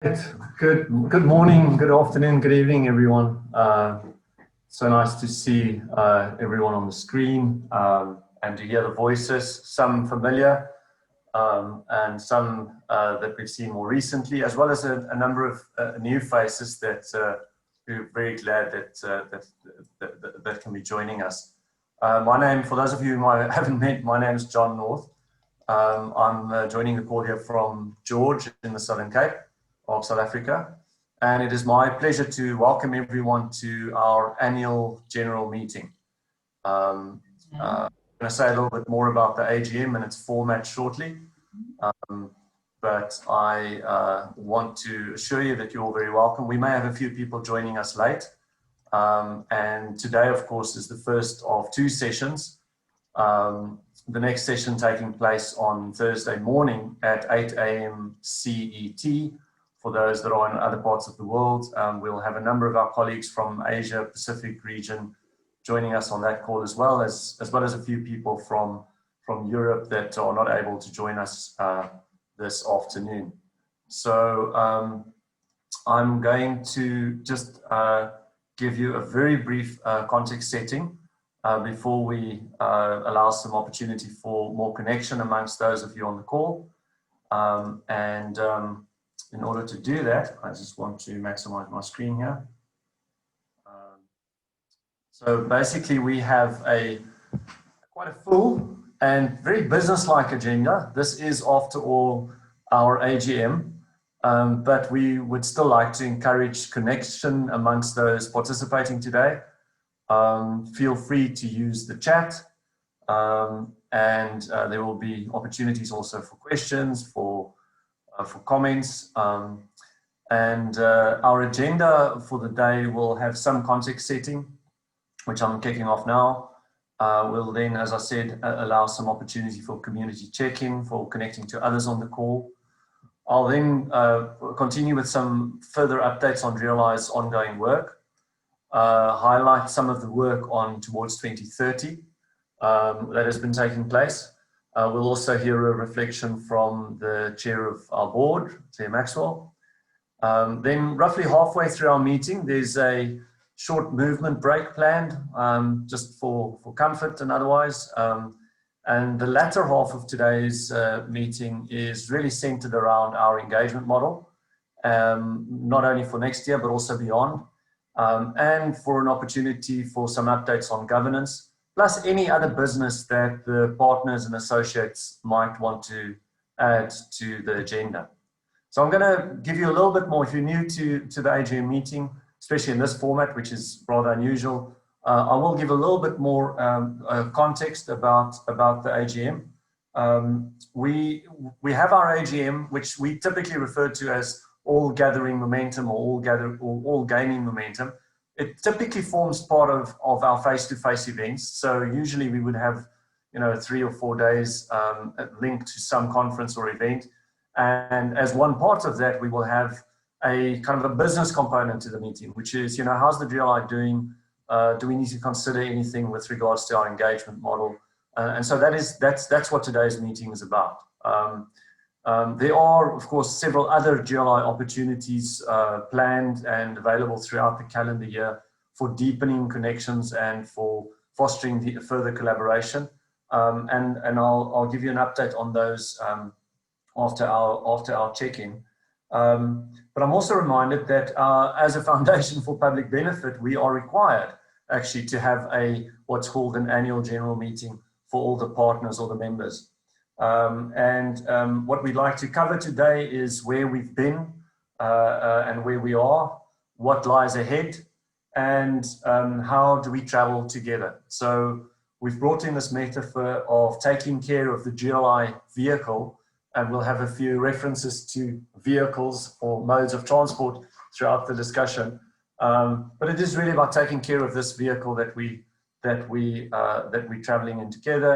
Good morning, good afternoon, good evening, everyone. So nice to see everyone on the screen and to hear the voices, some familiar and some that we've seen more recently, as well as a number of new faces that we're very glad that can be joining us. My name, for those of you who I haven't met, my name is John North. I'm joining the call here from George in the Southern Cape of South Africa, and it is my pleasure to welcome everyone to our annual general meeting. I'm going to say a little bit more about the AGM and its format shortly, but I want to assure you that you're all very welcome. We may have a few people joining us late, and today, of course, is the first of two sessions. The next session taking place on Thursday morning at 8 a.m. CET. For those that are in other parts of the world, we'll have a number of our colleagues from Asia Pacific region joining us on that call, as well as a few people from Europe that are not able to join us this afternoon. So I'm going to just give you a very brief context setting before we allow some opportunity for more connection amongst those of you on the call. In order to do that, I just want to maximize my screen here. So basically, we have quite a full and very business-like agenda. This is, after all, our AGM, but we would still like to encourage connection amongst those participating today. Feel free to use the chat, and there will be opportunities also for questions, for comments, and our agenda for the day will have some context setting, which I'm kicking off now. We'll then, as I said, allow some opportunity for community check-in, for connecting to others on the call. I'll then continue with some further updates on GRLI's ongoing work, highlight some of the work on towards 2030 that has been taking place. We'll also hear a reflection from the chair of our board, Chair Maxwell. Then roughly halfway through our meeting, there's a short movement break planned, just for comfort and otherwise. And the latter half of today's meeting is really centered around our engagement model, not only for next year, but also beyond, and for an opportunity for some updates on governance, plus any other business that the partners and associates might want to add to the agenda. So I'm going to give you a little bit more, if you're new to the AGM meeting, especially in this format, which is rather unusual, I will give a little bit more context about the AGM. We have our AGM, which we typically refer to as all gathering momentum, or all gaining momentum. It typically forms part of our face-to-face events. So usually we would have, 3 or 4 days linked to some conference or event. And as one part of that, we will have a kind of a business component to the meeting, which is, how's the GRLI doing? Do we need to consider anything with regards to our engagement model? And so that's what today's meeting is about. There are, of course, several other GRLI opportunities planned and available throughout the calendar year for deepening connections and for fostering the further collaboration. And I'll give you an update on those after our check-in. But I'm also reminded that as a foundation for public benefit, we are required actually to have what's called an annual general meeting for all the partners or the members. What we'd like to cover today is where we've been and where we are, what lies ahead, and how do we travel together. So we've brought in this metaphor of taking care of the GRLI vehicle, and we'll have a few references to vehicles or modes of transport throughout the discussion. But it is really about taking care of this vehicle that we're traveling in together,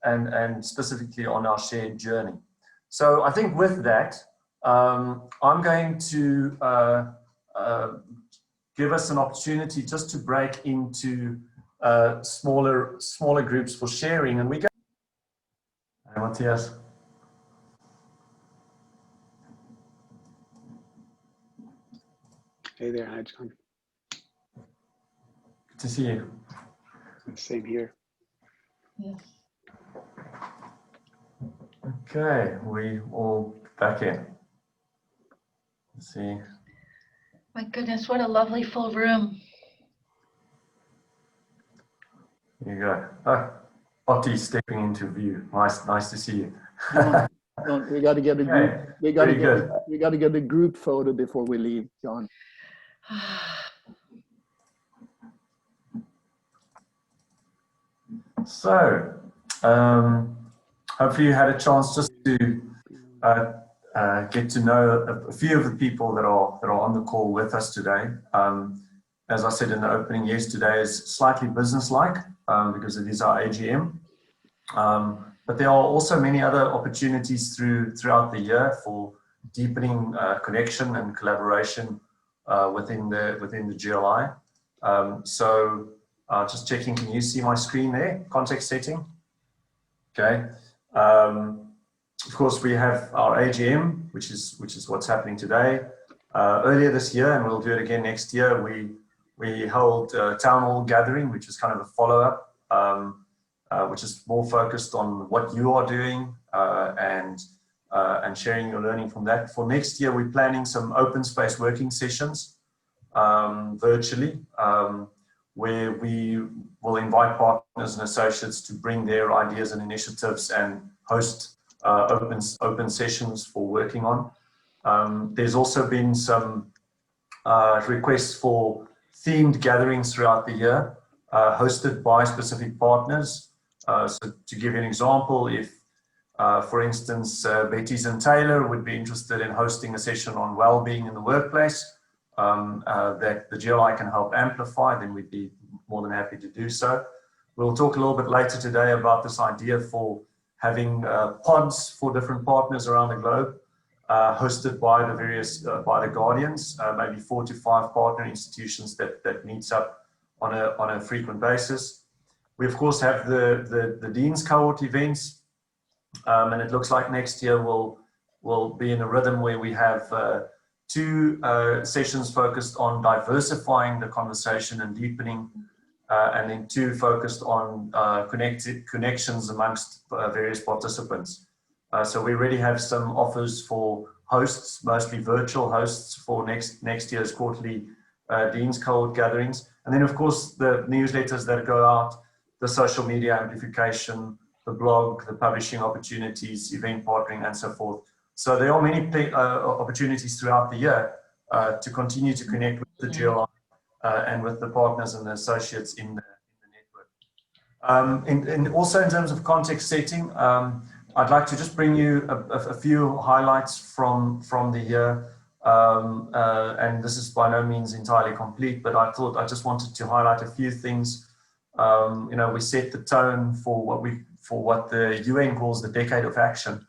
and specifically on our shared journey. So I think with that, I'm going to give us an opportunity just to break into smaller groups for sharing, and we go. Hey, Matthias. Hey there, hi John. Good to see you. Same here. Yes. Okay, we all back in. Let's see. My goodness, what a lovely full room. Here you go. Oh, Otti stepping into view. Nice to see you. John, we got to get a group. Okay, We got to very get. We got to get a group photo before we leave, John. So, hopefully you had a chance just to get to know a few of the people that are on the call with us today. As I said in the opening, yes, today is slightly business-like because it is our AGM. But there are also many other opportunities throughout the year for deepening connection and collaboration within the GRLI. So just checking, can you see my screen there? Context setting. Okay. Of course, we have our AGM, which is what's happening today. Earlier this year, and we'll do it again next year, we held a town hall gathering, which is kind of a follow-up, which is more focused on what you are doing and sharing your learning from that. For next year, we're planning some open space working sessions virtually, where we will invite partners and associates to bring their ideas and initiatives and host open sessions for working on. There's also been some requests for themed gatherings throughout the year, hosted by specific partners. So to give you an example, if, for instance, Betty's and Taylor would be interested in hosting a session on well-being in the workplace that the GRLI can help amplify, then we'd be more than happy to do so. We'll talk a little bit later today about this idea for having pods for different partners around the globe, hosted by the various, by the guardians, maybe 4 to 5 partner institutions that meets up on a frequent basis. We of course have the Dean's Cohort events, and it looks like next year we'll be in a rhythm where we have 2 sessions focused on diversifying the conversation and deepening, and then 2 focused on connections amongst various participants. So we already have some offers for hosts, mostly virtual hosts, for next year's quarterly Dean's Cohort gatherings. And then of course the newsletters that go out, the social media amplification, the blog, the publishing opportunities, event partnering, and so forth. So there are many opportunities throughout the year to continue to connect with the GRLI and with the partners and the associates in the network. And also in terms of context setting, I'd like to just bring you a few highlights from the year. And this is by no means entirely complete, but I thought I just wanted to highlight a few things. You know, we set the tone for what the UN calls the Decade of Action,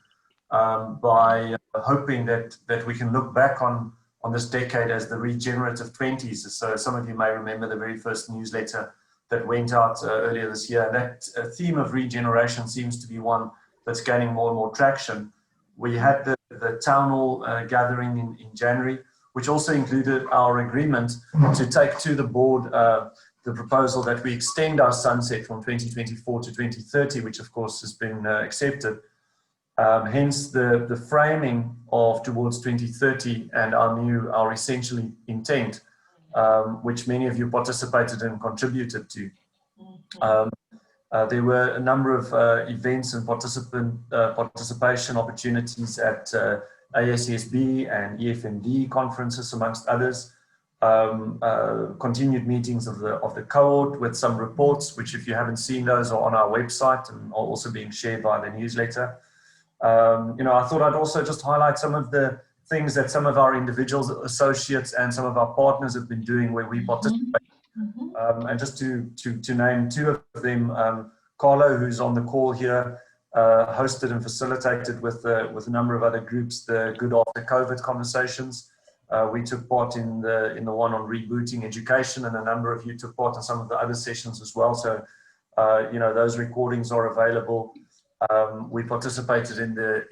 by hoping that we can look back on this decade as the regenerative 20s. So some of you may remember the very first newsletter that went out earlier this year. That theme of regeneration seems to be one that's gaining more and more traction. We had the town hall gathering in January, which also included our agreement to take to the board the proposal that we extend our sunset from 2024 to 2030, which of course has been accepted. Hence the framing of towards 2030 and our essentially intent, which many of you participated and contributed to. There were a number of events and participation opportunities at ASSB and EFMD conferences, amongst others. Continued meetings of the cohort with some reports, which if you haven't seen those are on our website and are also being shared by the newsletter. You know, I thought I'd also just highlight some of the things that some of our individuals, associates, and some of our partners have been doing where we participate. And just to name 2 of them, Carlo, who's on the call here, hosted and facilitated with a number of other groups the Good After COVID conversations. We took part in the one on rebooting education, and a number of you took part in some of the other sessions as well. So, you know, those recordings are available. We participated in the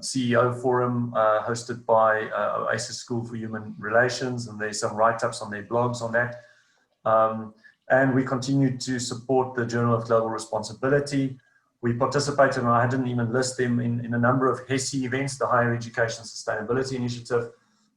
CEO forum hosted by Oasis School for Human Relations, and there's some write-ups on their blogs on that. And we continue to support the Journal of Global Responsibility. We participated, and I didn't even list them, in a number of HESI events, the Higher Education Sustainability Initiative.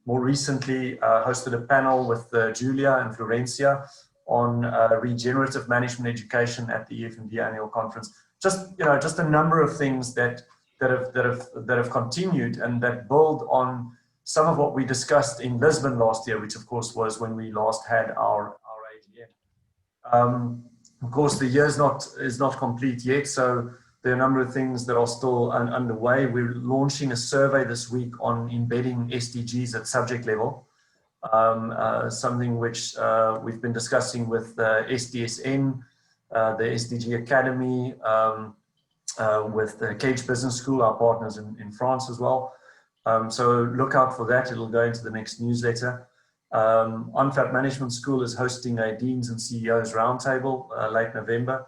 More recently, hosted a panel with Julia and Florencia on regenerative management education at the EFMD annual conference. Just a number of things that have continued and that build on some of what we discussed in Lisbon last year, which of course was when we last had our AGM. Of course, the year is not complete yet, so there are a number of things that are still underway. We're launching a survey this week on embedding SDGs at subject level, something which we've been discussing with SDSN, the SDG Academy, with the Cage Business School, our partners in France as well. So look out for that. It'll go into the next newsletter. ONFAP Management School is hosting a Deans and CEOs Roundtable late November.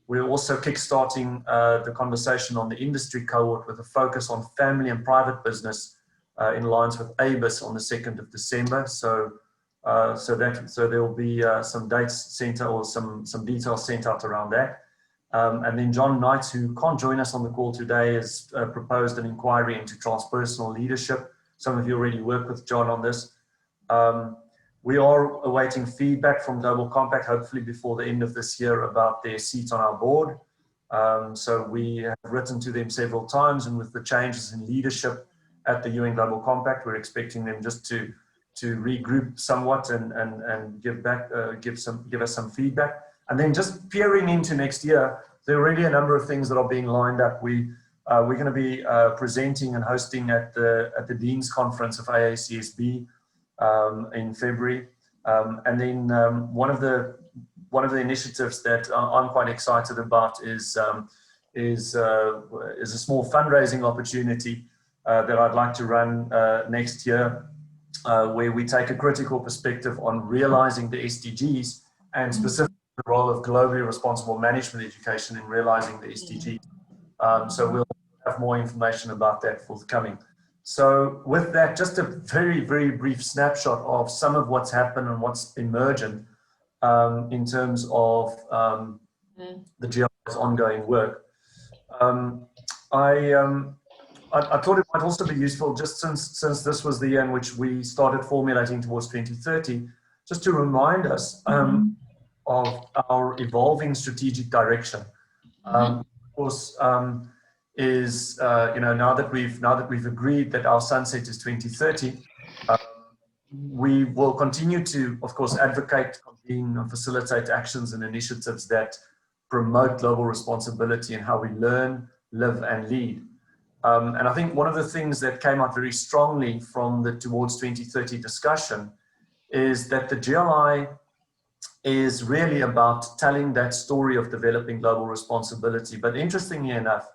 We're also kickstarting the conversation on the industry cohort with a focus on family and private business in lines with ABIS on the 2nd of December. So there will be some dates sent out, or some details sent out around that. And then John Knight, who can't join us on the call today, has proposed an inquiry into transpersonal leadership. Some of you already work with John on this. We are awaiting feedback from Global Compact, hopefully before the end of this year, about their seat on our board. So we have written to them several times, and with the changes in leadership at the UN Global Compact, we're expecting them just to regroup somewhat and give us some feedback. And then just peering into next year, there are already a number of things that are being lined up. We're going to be presenting and hosting at the Dean's Conference of AACSB in February, and then one of the initiatives that I'm quite excited about is a small fundraising opportunity that I'd like to run next year, where we take a critical perspective on realizing the SDGs and specifically the role of globally responsible management education in realizing the SDGs. So we'll have more information about that forthcoming. So with that, just a very, very brief snapshot of some of what's happened and what's emergent in terms of the GRLI's ongoing work. I thought it might also be useful, just since this was the year in which we started formulating towards 2030, just to remind us of our evolving strategic direction. Of course, now that we've agreed that our sunset is 2030, we will continue to, of course, advocate, convene, and facilitate actions and initiatives that promote global responsibility in how we learn, live, and lead. And I think one of the things that came out very strongly from the Towards 2030 discussion is that the GRLI is really about telling that story of developing global responsibility. But interestingly enough,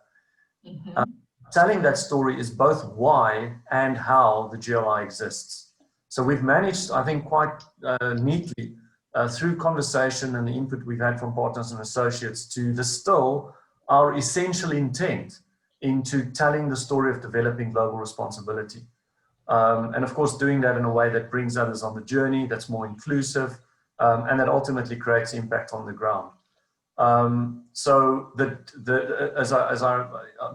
telling that story is both why and how the GRLI exists. So we've managed, I think, quite neatly through conversation and the input we've had from partners and associates to distill our essential intent into telling the story of developing global responsibility. And of course, doing that in a way that brings others on the journey, that's more inclusive, and that ultimately creates impact on the ground. So as I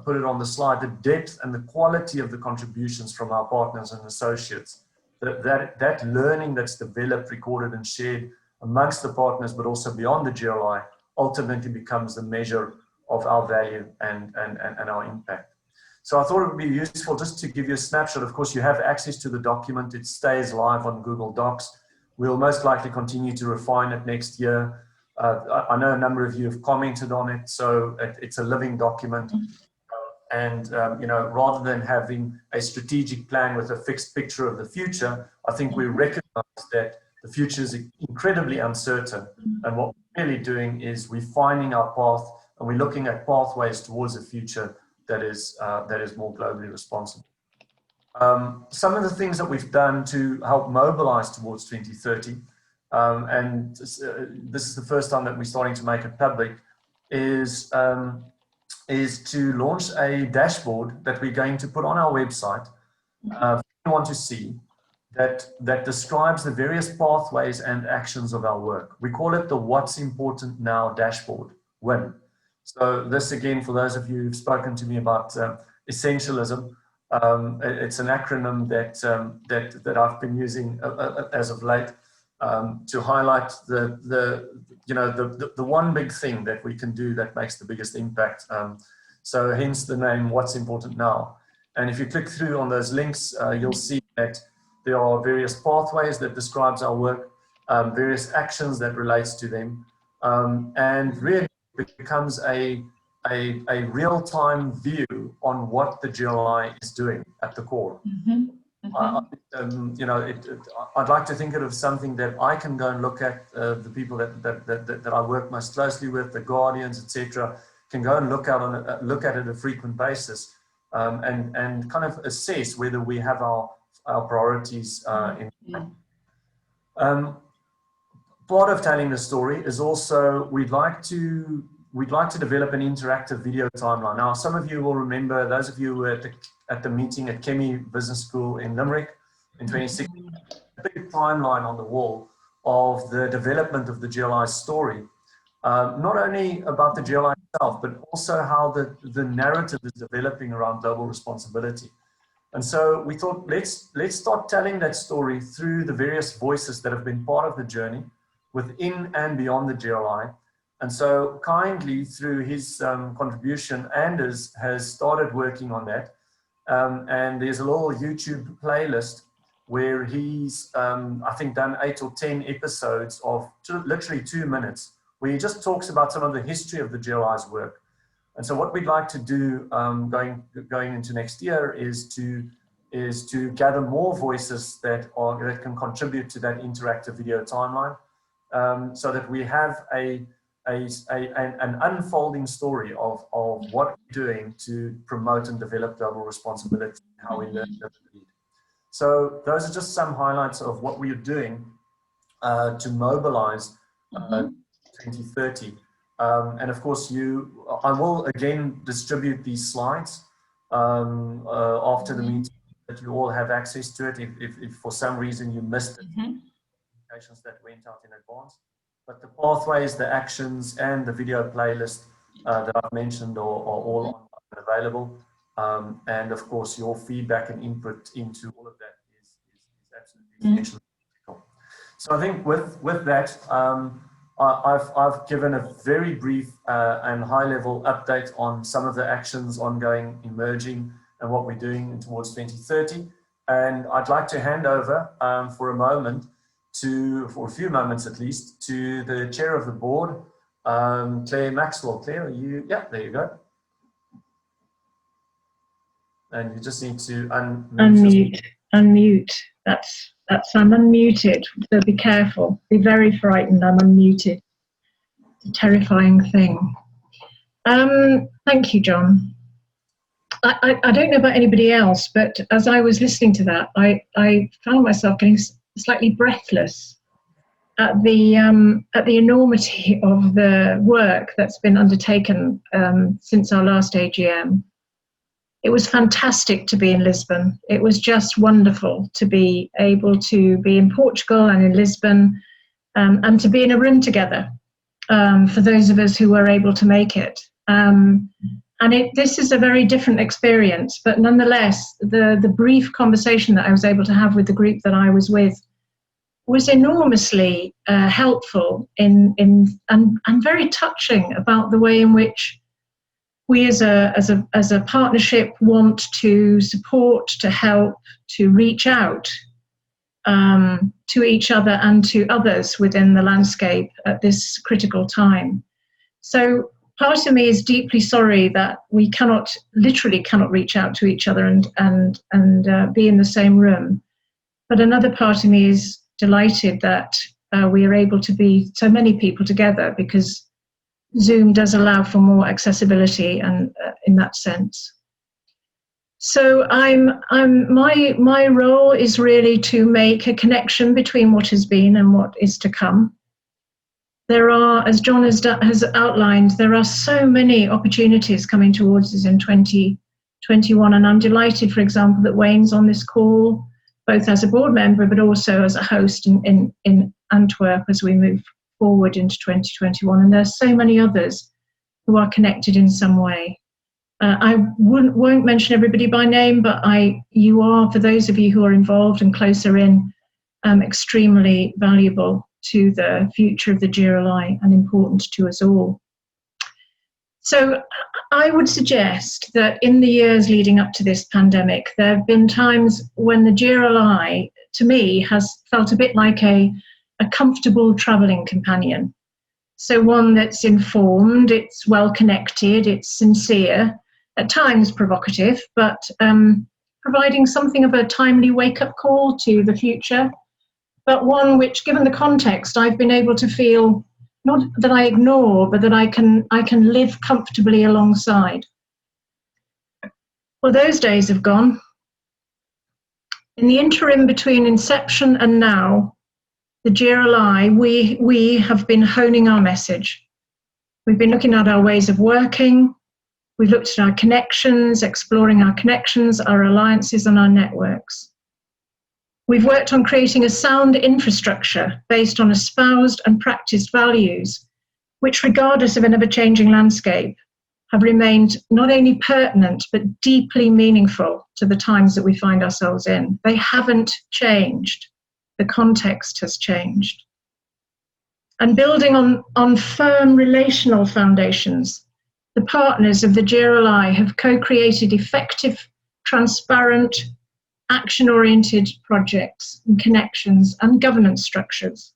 put it on the slide, the depth and the quality of the contributions from our partners and associates, that learning that's developed, recorded, and shared amongst the partners, but also beyond the GRLI, ultimately becomes the measure of our value and our impact. So I thought it would be useful just to give you a snapshot. Of course, you have access to the document. It stays live on Google Docs. We'll most likely continue to refine it next year. I know a number of you have commented on it, so it's a living document. And rather than having a strategic plan with a fixed picture of the future, I think we recognize that the future is incredibly uncertain. And what we're really doing is we're finding our path, and we're looking at pathways towards a future that is more globally responsible. Some of the things that we've done to help mobilize towards 2030, and this is the first time that we're starting to make it public, is is to launch a dashboard that we're going to put on our website for anyone to see that describes the various pathways and actions of our work. We call it the What's Important Now dashboard, WIN. So this, again, for those of you who've spoken to me about essentialism, it's an acronym that I've been using as of late to highlight the one big thing that we can do that makes the biggest impact. So hence the name What's Important Now. And if you click through on those links, you'll see that there are various pathways that describes our work, various actions that relates to them, and really it becomes a real-time view on what the GRLI is doing at the core. I'd like to think of something that I can go and look at. The people that I work most closely with, the guardians, etc., can go and look at it on a frequent basis, and kind of assess whether we have our priorities in mind. Part of telling the story is also we'd like to develop an interactive video timeline. Now, some of you will remember, those of you who were at the meeting at Chemie Business School in Limerick in 2016, a big timeline on the wall of the development of the GRLI story. Not only about the GRLI itself, but also how the narrative is developing around global responsibility. And so we thought, let's start telling that story through the various voices that have been part of the journey within and beyond the GRLI. And so kindly, through his contribution, Anders has started working on that. And there's a little YouTube playlist where he's, I think, done 8 or 10 episodes of literally 2 minutes, where he just talks about some of the history of the GRLI's work. And so what we'd like to do going into next year is to gather more voices that can contribute to that interactive video timeline, so that we have an unfolding story of what we're doing to promote and develop global responsibility, how we learn to lead. So those are just some highlights of what we are doing to mobilize 2030. And of course, I will again distribute these slides after the meeting, that you all have access to it if for some reason you missed it, communications that went out in advance. But the pathways, the actions, and the video playlist that I've mentioned are all online and available. And of course, your feedback and input into all of that is absolutely essential. So I think with that, I've given a very brief and high-level update on some of the actions ongoing, emerging, and what we're doing towards 2030. And I'd like to hand over for a few moments at least, to the chair of the board, Claire Maxwell. Claire, are you? Yeah, there you go. And you just need to unmute. That's I'm unmuted, so be careful. Be very frightened, I'm unmuted. It's a terrifying thing. Thank you, John. I don't know about anybody else, but as I was listening to that, I found myself getting slightly breathless at the enormity of the work that's been undertaken since our last AGM. It was fantastic to be in Lisbon. It was just wonderful to be able to be in Portugal and in Lisbon, and to be in a room together for those of us who were able to make it. And this is a very different experience, but nonetheless, the brief conversation that I was able to have with the group that I was with was enormously helpful and very touching about the way in which we as a partnership want to support, to help, to reach out to each other and to others within the landscape at this critical time. So part of me is deeply sorry that we literally cannot reach out to each other and be in the same room. But another part of me is delighted that we are able to be so many people together, because Zoom does allow for more accessibility and in that sense. So my role is really to make a connection between what has been and what is to come. there are, as John has outlined, there are so many opportunities coming towards us in 2021, and I'm delighted, for example, that Wayne's on this call, both as a board member but also as a host in Antwerp as we move forward into 2021. And there's so many others who are connected in some way. I won't mention everybody by name, but you are, for those of you who are involved and closer in, extremely valuable to the future of the GRLI and important to us all. So I would suggest that in the years leading up to this pandemic, there have been times when the GRLI, to me, has felt a bit like a comfortable travelling companion. So one that's informed, it's well connected, it's sincere, at times provocative, but providing something of a timely wake-up call to the future, but one which, given the context, I've been able to feel, not that I ignore, but that I can live comfortably alongside. Well, those days have gone. In the interim between inception and now, the GRLI, we have been honing our message. We've been looking at our ways of working. We've looked at our connections, exploring our connections, our alliances and our networks. We've worked on creating a sound infrastructure based on espoused and practiced values, which, regardless of an ever-changing landscape, have remained not only pertinent, but deeply meaningful to the times that we find ourselves in. They haven't changed. The context has changed. And building on firm relational foundations, the partners of the GRLI have co-created effective, transparent, action-oriented projects and connections and governance structures.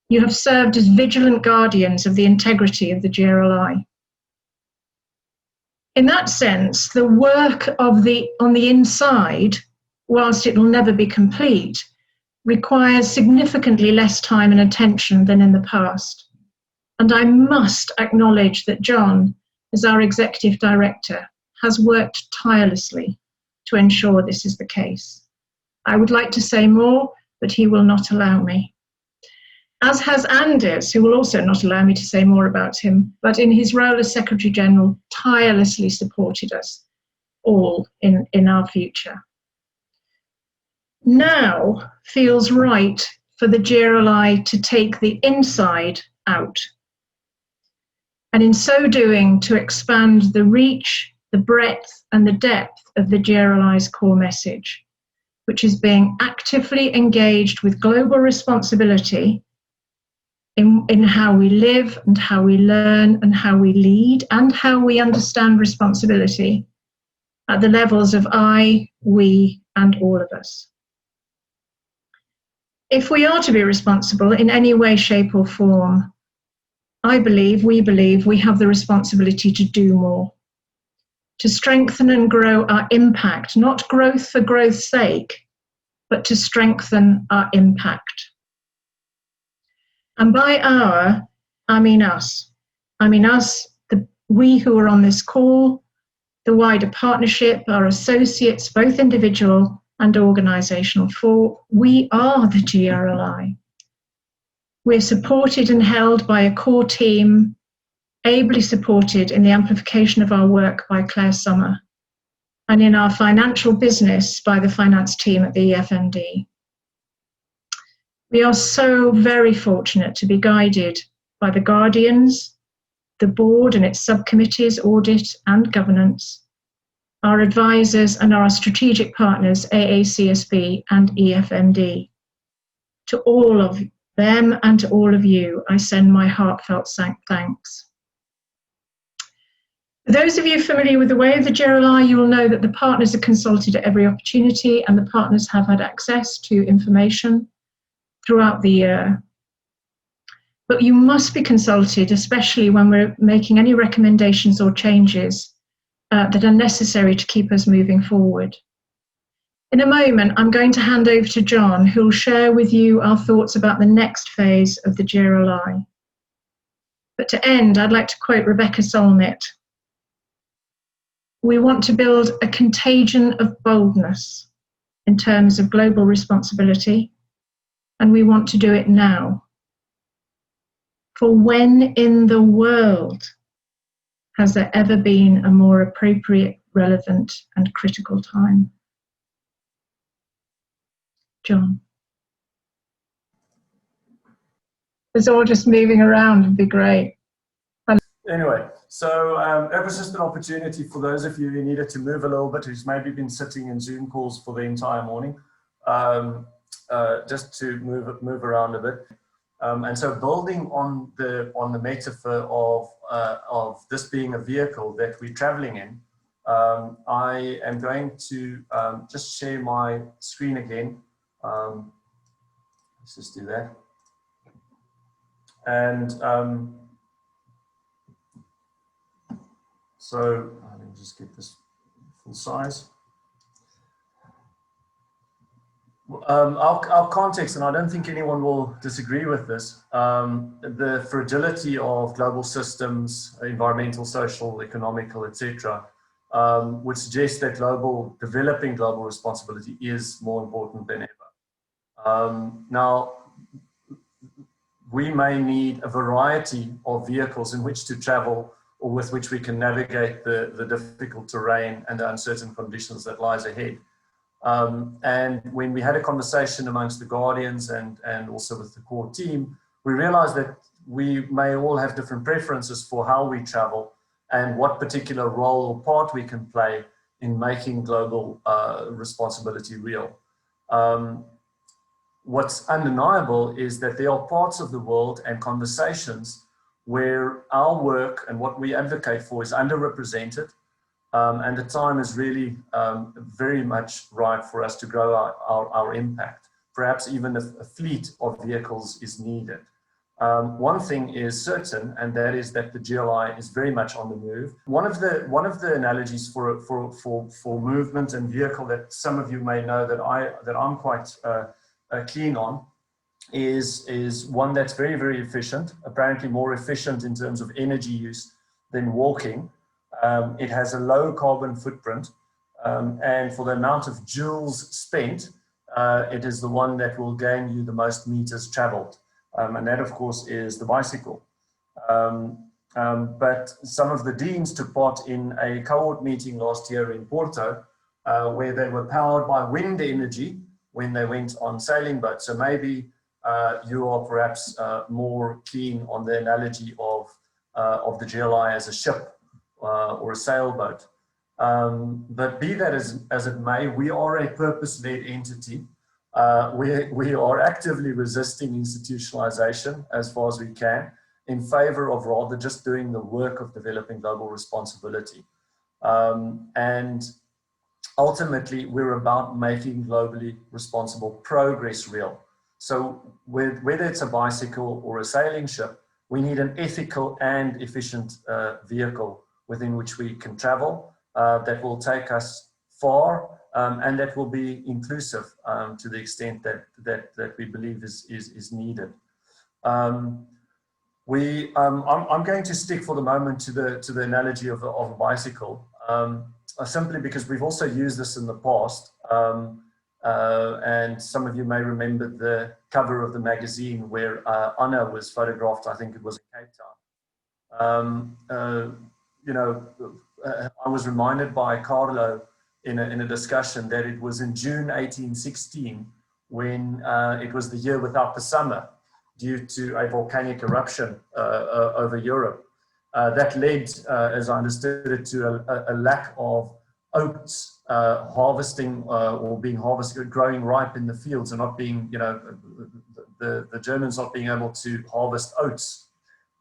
You have served as vigilant guardians of the integrity of the GRLI. In that sense, the work on the inside, whilst it will never be complete, requires significantly less time and attention than in the past. And I must acknowledge that John, as our executive director, has worked tirelessly to ensure this is the case. I would like to say more, but he will not allow me. As has Anders, who will also not allow me to say more about him, but in his role as Secretary General, tirelessly supported us all in our future. Now feels right for the GRLI to take the inside out, and in so doing to expand the reach, the breadth and the depth of the GRLI's core message, which is being actively engaged with global responsibility in how we live and how we learn and how we lead and how we understand responsibility at the levels of I, we and all of us. If we are to be responsible in any way, shape or form, we believe we have the responsibility to do more, to strengthen and grow our impact, not growth for growth's sake, but to strengthen our impact. And by our, I mean us. I mean us, we who are on this call, the wider partnership, our associates, both individual and organisational, for we are the GRLI. We're supported and held by a core team, ably supported in the amplification of our work by Claire Summer, and in our financial business by the finance team at the EFMD. We are so very fortunate to be guided by the guardians, the board and its subcommittees, audit and governance, our advisors and our strategic partners, AACSB and EFMD. To all of them and to all of you, I send my heartfelt thanks. For those of you familiar with the way of the GRLI, you will know that the partners are consulted at every opportunity and the partners have had access to information throughout the year. But you must be consulted, especially when we're making any recommendations or changes that are necessary to keep us moving forward. In a moment, I'm going to hand over to John, who will share with you our thoughts about the next phase of the GRLI. But to end, I'd like to quote Rebecca Solnit. We want to build a contagion of boldness in terms of global responsibility, and we want to do it now. For when in the world has there ever been a more appropriate, relevant, and critical time? John. It's all just moving around. It'd be great. Anyway, so it was just an opportunity for those of you who needed to move a little bit, who's maybe been sitting in Zoom calls for the entire morning, just to move around a bit. And so, building on the metaphor of this being a vehicle that we're traveling in, I am going to just share my screen again. Let's just do that. And so let me just get this full size. Our context, and I don't think anyone will disagree with this, the fragility of global systems, environmental, social, economical, etc., would suggest that developing global responsibility is more important than ever. Now, we may need a variety of vehicles in which to travel or with which we can navigate the difficult terrain and the uncertain conditions that lies ahead. And when we had a conversation amongst the Guardians and also with the core team, we realized that we may all have different preferences for how we travel and what particular role or part we can play in making global responsibility real. What's undeniable is that there are parts of the world and conversations where our work and what we advocate for is underrepresented, and the time is really very much right for us to grow our impact. Perhaps even a fleet of vehicles is needed. One thing is certain, and that is that the GRLI is very much on the move. One of the analogies for movement and vehicle that some of you may know that I'm quite keen on is one that's very, very efficient, apparently more efficient in terms of energy use than walking. It has a low carbon footprint, and for the amount of joules spent, it is the one that will gain you the most meters traveled. And that, of course, is the bicycle. But some of the deans took part in a cohort meeting last year in Porto, where they were powered by wind energy when they went on sailing boats. So maybe you are perhaps more keen on the analogy of the GRLI as a ship or a sailboat. But be that as it may, we are a purpose-led entity. We are actively resisting institutionalization as far as we can in favor of rather just doing the work of developing global responsibility. And ultimately, we're about making globally responsible progress real. So whether it's a bicycle or a sailing ship, we need an ethical and efficient vehicle within which we can travel that will take us far and that will be inclusive to the extent that we believe is needed. I'm going to stick for the moment to the analogy of a bicycle, simply because we've also used this in the past. And some of you may remember the cover of the magazine where Anna was photographed, I think it was in Cape Town. You know, I was reminded by Carlo in a discussion that it was in June 1816 when it was the year without the summer due to a volcanic eruption over Europe. That led, as I understood it, to a lack of oats harvesting or being harvested, growing ripe in the fields, and not being, you know, the Germans not being able to harvest oats,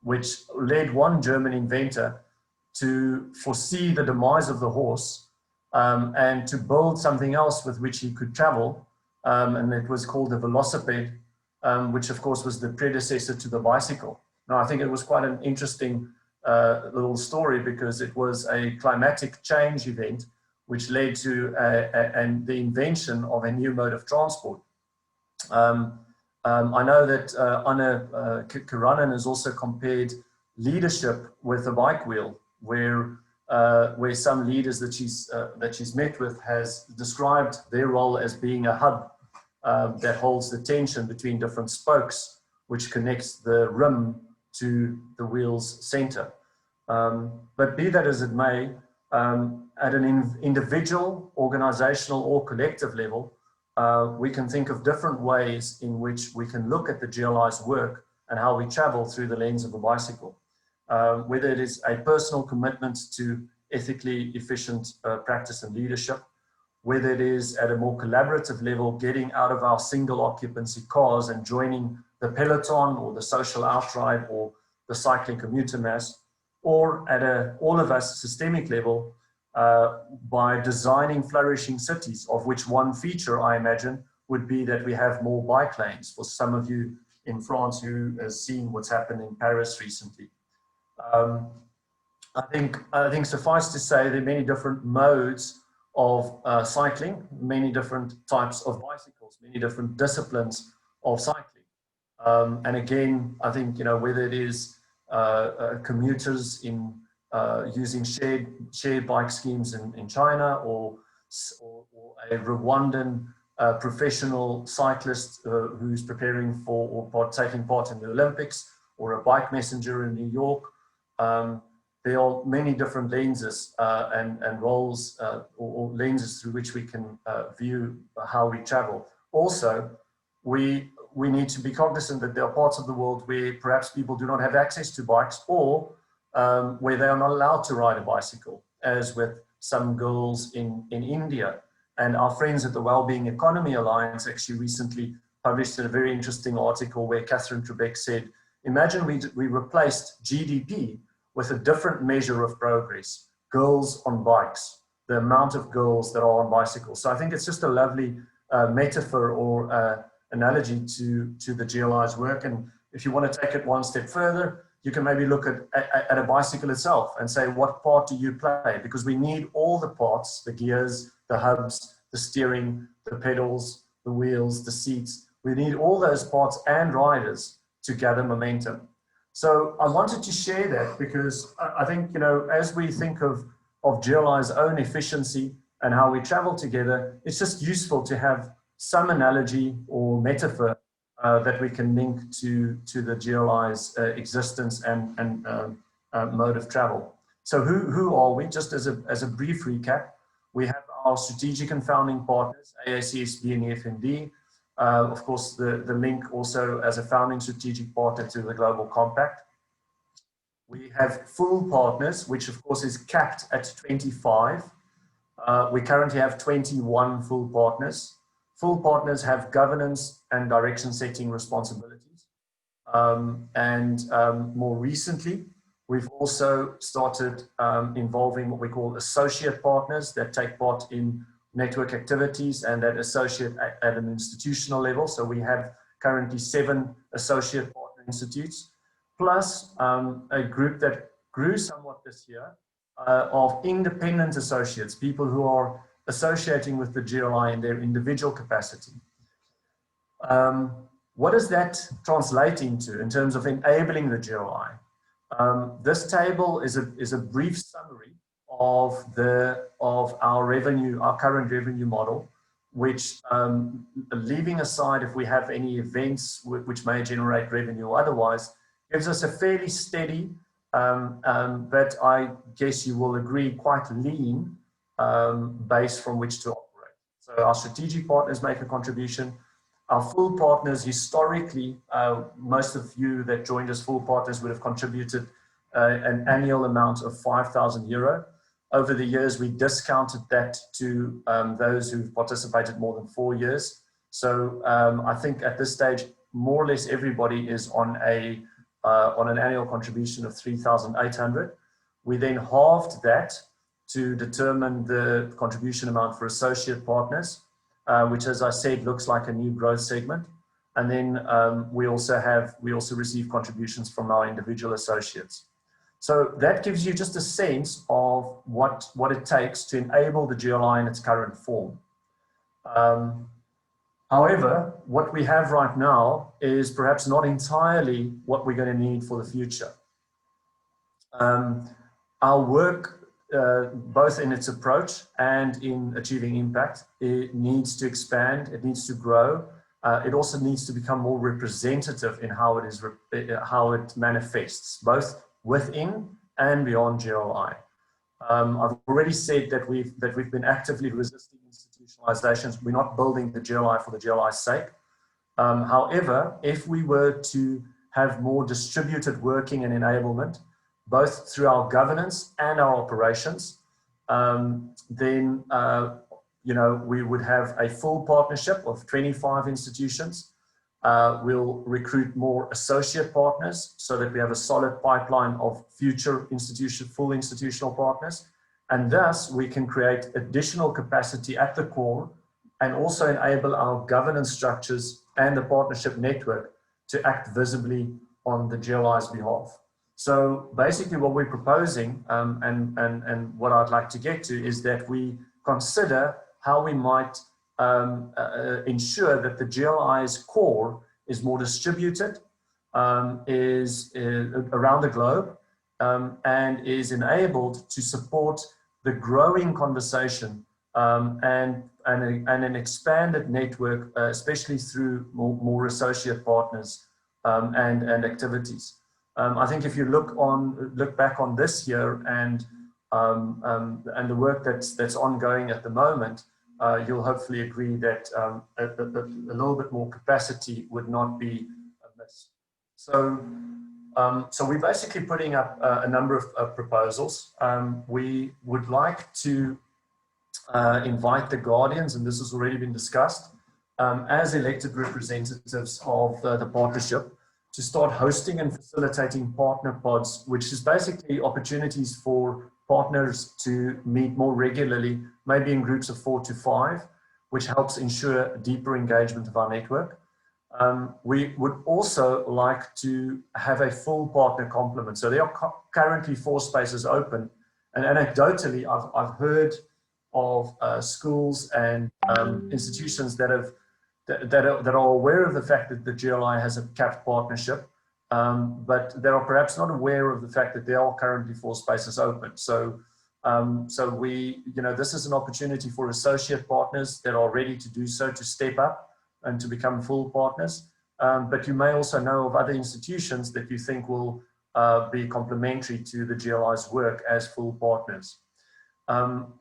which led one German inventor to foresee the demise of the horse and to build something else with which he could travel, and it was called the velocipede, which of course was the predecessor to the bicycle. Now, I think it was quite an interesting little story because it was a climatic change event which led to the invention of a new mode of transport. I know that Anna Karanen has also compared leadership with a bike wheel, where some leaders that she's met with has described their role as being a hub that holds the tension between different spokes, which connects the rim to the wheels center. But be that as it may, at an individual, organizational, or collective level, we can think of different ways in which we can look at the GRLI's work and how we travel through the lens of a bicycle. Whether it is a personal commitment to ethically efficient practice and leadership, whether it is at a more collaborative level, getting out of our single occupancy cars and joining the peloton or the social outride or the cycling commuter mass, or at a all of us systemic level, by designing flourishing cities, of which one feature, I imagine, would be that we have more bike lanes. For some of you in France who has seen what's happened in Paris recently. I think suffice to say there are many different modes of cycling, many different types of bicycles, many different disciplines of cycling. And again, I think, you know, whether it is commuters in using shared bike schemes in China, or a Rwandan professional cyclist who's preparing for or taking part in the Olympics, or a bike messenger in New York. There are many different lenses and roles or lenses through which we can view how we travel. Also, we need to be cognizant that there are parts of the world where perhaps people do not have access to bikes, or where they are not allowed to ride a bicycle, as with some girls in India. And our friends at the Wellbeing Economy Alliance actually recently published a very interesting article where Catherine Trebek said, imagine we replaced GDP with a different measure of progress, girls on bikes, the amount of girls that are on bicycles. So I think it's just a lovely metaphor or analogy to the GRLI's work. And if you want to take it one step further, you can maybe look at a bicycle itself and say, what part do you play? Because we need all the parts, the gears, the hubs, the steering, the pedals, the wheels, the seats. We need all those parts and riders to gather momentum. So I wanted to share that because I think, you know, as we think of GRLI's own efficiency and how we travel together, it's just useful to have some analogy or metaphor that we can link to the GRLI's existence and mode of travel. So who are we? Just as a brief recap, we have our strategic and founding partners, AACSB and EFMD. Of course, the link also as a founding strategic partner to the Global Compact. We have full partners, which of course is capped at 25. We currently have 21 full partners. Full partners have governance and direction setting responsibilities. More recently, we've also started involving what we call associate partners that take part in network activities and that associate at an institutional level. So we have currently 7 associate partner institutes, plus a group that grew somewhat this year of independent associates, people who are associating with the GRLI in their individual capacity. What does that translate into in terms of enabling the GRLI? This table is a brief summary of our revenue, our current revenue model, which leaving aside if we have any events which may generate revenue or otherwise, gives us a fairly steady, but I guess you will agree, quite lean base from which to operate. So our strategic partners make a contribution. Our full partners, historically, most of you that joined as full partners would have contributed an annual amount of €5,000. Over the years, we discounted that to those who've participated more than 4 years. So I think at this stage, more or less everybody is on an annual contribution of 3,800. We then halved that to determine the contribution amount for associate partners, which, as I said, looks like a new growth segment. And then we also receive contributions from our individual associates. So that gives you just a sense of what it takes to enable the GRLI in its current form. However, what we have right now is perhaps not entirely what we're going to need for the future. Our work, both in its approach and in achieving impact, it needs to expand, it needs to grow, it also needs to become more representative in how it manifests, both within and beyond GRLI. I've already said that we've been actively resisting institutionalizations. We're not building the GRLI for the GRLI's sake. However, if we were to have more distributed working and enablement, both through our governance and our operations, then we would have a full partnership of 25 institutions. We'll recruit more associate partners so that we have a solid pipeline of future full institutional partners. And thus we can create additional capacity at the core and also enable our governance structures and the partnership network to act visibly on the GRLI's behalf. So basically what we're proposing and what I'd like to get to is that we consider how we might ensure that the GRLI's core is more distributed, is around the globe, and is enabled to support the growing conversation and an expanded network, especially through more associate partners and activities. I think if you look back on this year and the work that's ongoing at the moment, you'll hopefully agree that a little bit more capacity would not be amiss. So we're basically putting up a number of proposals. We would like to invite the guardians, and this has already been discussed, as elected representatives of the partnership to start hosting and facilitating partner pods, which is basically opportunities for partners to meet more regularly, maybe in groups of 4 to 5, which helps ensure deeper engagement of our network. We would also like to have a full partner complement. So there are currently 4 spaces open, and anecdotally, I've heard of schools and institutions that are aware of the fact that the GRLI has a capped partnership, but they are perhaps not aware of the fact that there are currently 4 spaces open. So, this is an opportunity for associate partners that are ready to do so, to step up and to become full partners. But you may also know of other institutions that you think will be complementary to the GRLI's work as full partners.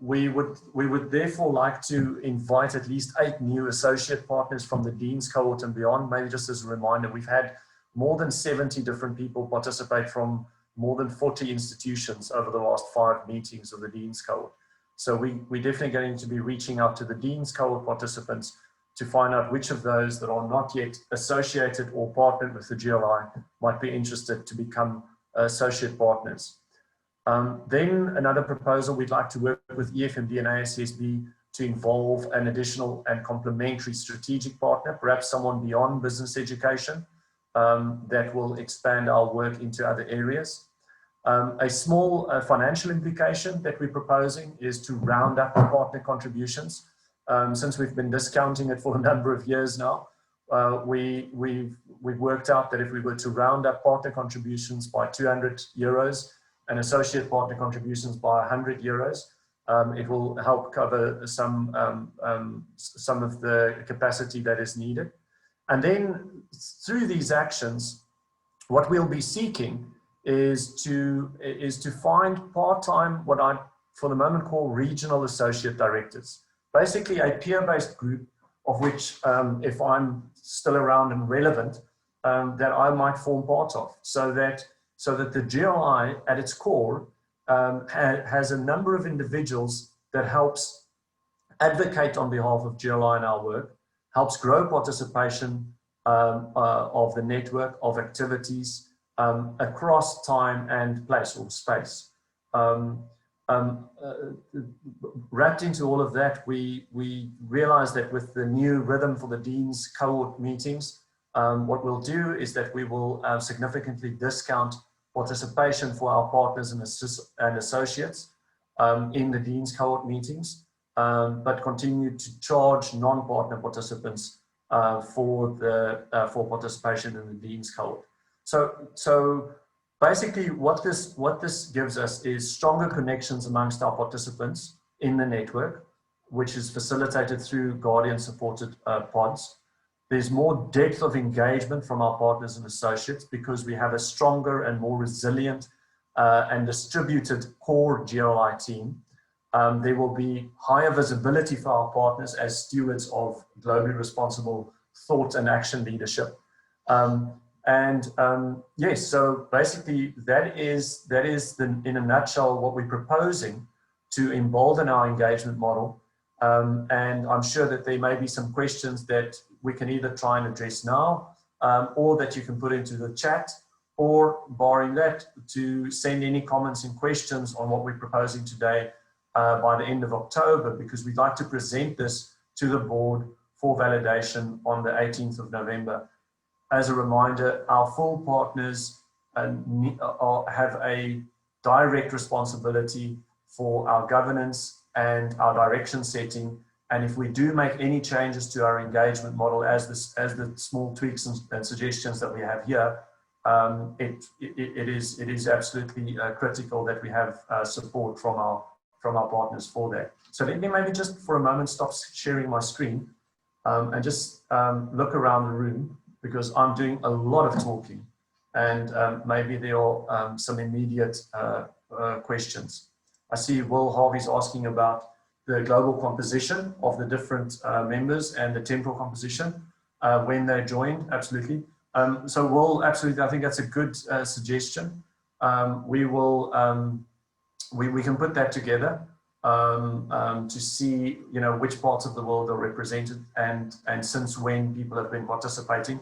We would therefore like to invite at least 8 new associate partners from the Dean's Cohort and beyond. Maybe just as a reminder, we've had more than 70 different people participate from more than 40 institutions over the last 5 meetings of the Dean's Cohort. So we're definitely going to be reaching out to the Dean's Cohort participants to find out which of those that are not yet associated or partnered with the GRLI might be interested to become associate partners. Then another proposal, we'd like to work with EFMD and ASCSB to involve an additional and complementary strategic partner, perhaps someone beyond business education that will expand our work into other areas. A small financial implication that we're proposing is to round up our partner contributions. Since we've been discounting it for a number of years now, we've worked out that if we were to round up partner contributions by €200 and associate partner contributions by €100, it will help cover some of the capacity that is needed. And then through these actions, what we'll be seeking is to find part-time, what I for the moment call regional associate directors. Basically a peer-based group of which, if I'm still around and relevant, that I might form part of, so that the GRLI at its core has a number of individuals that helps advocate on behalf of GRLI in our work, helps grow participation of the network of activities across time and place or space. Wrapped into all of that, we realize that with the new rhythm for the Dean's Cohort meetings, what we'll do is that we will significantly discount participation for our partners and associates in the Dean's Cohort meetings, but continue to charge non-partner participants for participation in the Dean's Cohort. So basically what this gives us is stronger connections amongst our participants in the network, which is facilitated through Guardian supported pods. There's more depth of engagement from our partners and associates because we have a stronger and more resilient and distributed core GRLI team. There will be higher visibility for our partners as stewards of globally responsible thought and action leadership. Yes, so basically that is in a nutshell what we're proposing to embolden our engagement model. And I'm sure that there may be some questions that we can either try and address now, or that you can put into the chat, or barring that, to send any comments and questions on what we're proposing today by the end of October, because we'd like to present this to the board for validation on the 18th of November. As a reminder, our full partners have a direct responsibility for our governance and our direction setting. And if we do make any changes to our engagement model, as the small tweaks and suggestions that we have here, it is absolutely critical that we have support from our partners for that. So let me maybe just for a moment stop sharing my screen and just look around the room, because I'm doing a lot of talking, and maybe there are some immediate questions. I see Will Harvey's asking about the global composition of the different members and the temporal composition when they joined. Absolutely. So Will, absolutely, I think that's a good suggestion. We can put that together to see, which parts of the world are represented and since when people have been participating.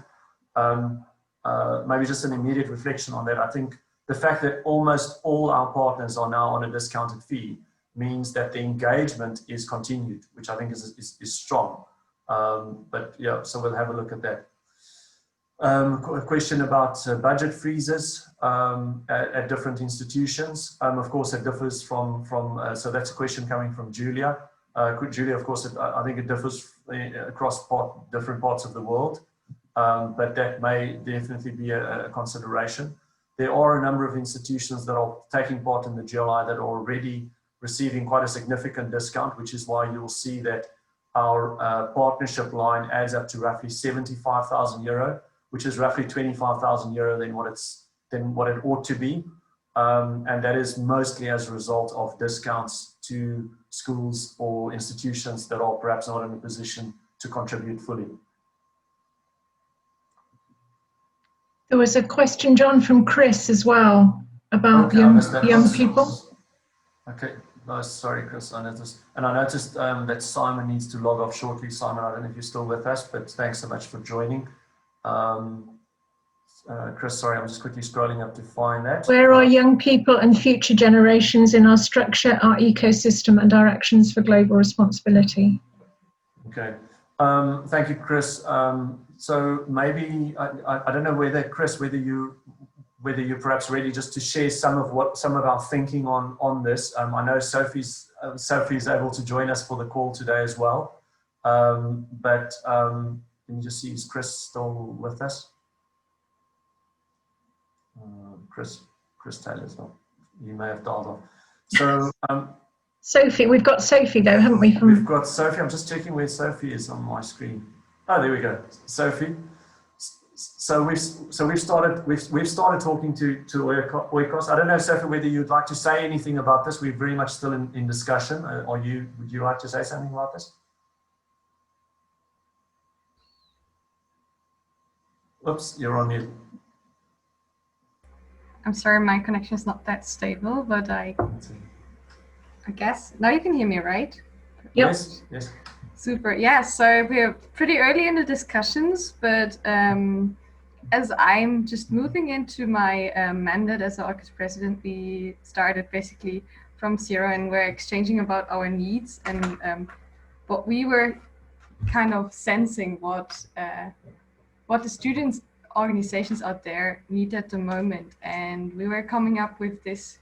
Maybe just an immediate reflection on that. I think the fact that almost all our partners are now on a discounted fee means that the engagement is continued, which I think is strong. But yeah, so we'll have a look at that. A question about budget freezes at different institutions. Of course, it differs from so that's a question coming from Julia. Julia, of course, I think it differs across different parts of the world, but that may definitely be a consideration. There are a number of institutions that are taking part in the GRLI that are already receiving quite a significant discount, which is why you'll see that our partnership line adds up to roughly €75,000, which is roughly €25,000 than what it ought to be. And that is mostly as a result of discounts to schools or institutions that are perhaps not in a position to contribute fully. There was a question, John, from Chris as well about Okay, young people. Okay, no, sorry, Chris. I noticed that Simon needs to log off shortly. Simon, I don't know if you're still with us, but thanks so much for joining. Chris, sorry, I'm just quickly scrolling up to find that. Where are young people and future generations in our structure, our ecosystem, and our actions for global responsibility? Okay, thank you, Chris. So maybe I don't know whether Chris, whether you're perhaps ready just to share some of our thinking on this. I know Sophie's able to join us for the call today as well. But can you just see, is Chris still with us? Chris Taylor's not. You may have dialed off. So Sophie, we've got Sophie though, haven't we? We've got Sophie. I'm just checking where Sophie is on my screen. Oh, there we go, Sophie. So we've started talking to Oikos. I don't know, Sophie, whether you'd like to say anything about this. We're very much still in discussion. Would you like to say something about this? Oops, you're on mute. I'm sorry, my connection is not that stable, but I guess now you can hear me, right? Yep. Yes. Super. Yeah, so we're pretty early in the discussions, but as I'm just moving into my mandate as the Orchid president, we started basically from zero and we're exchanging about our needs and what we were kind of sensing what the students organizations out there need at the moment, and we were coming up with this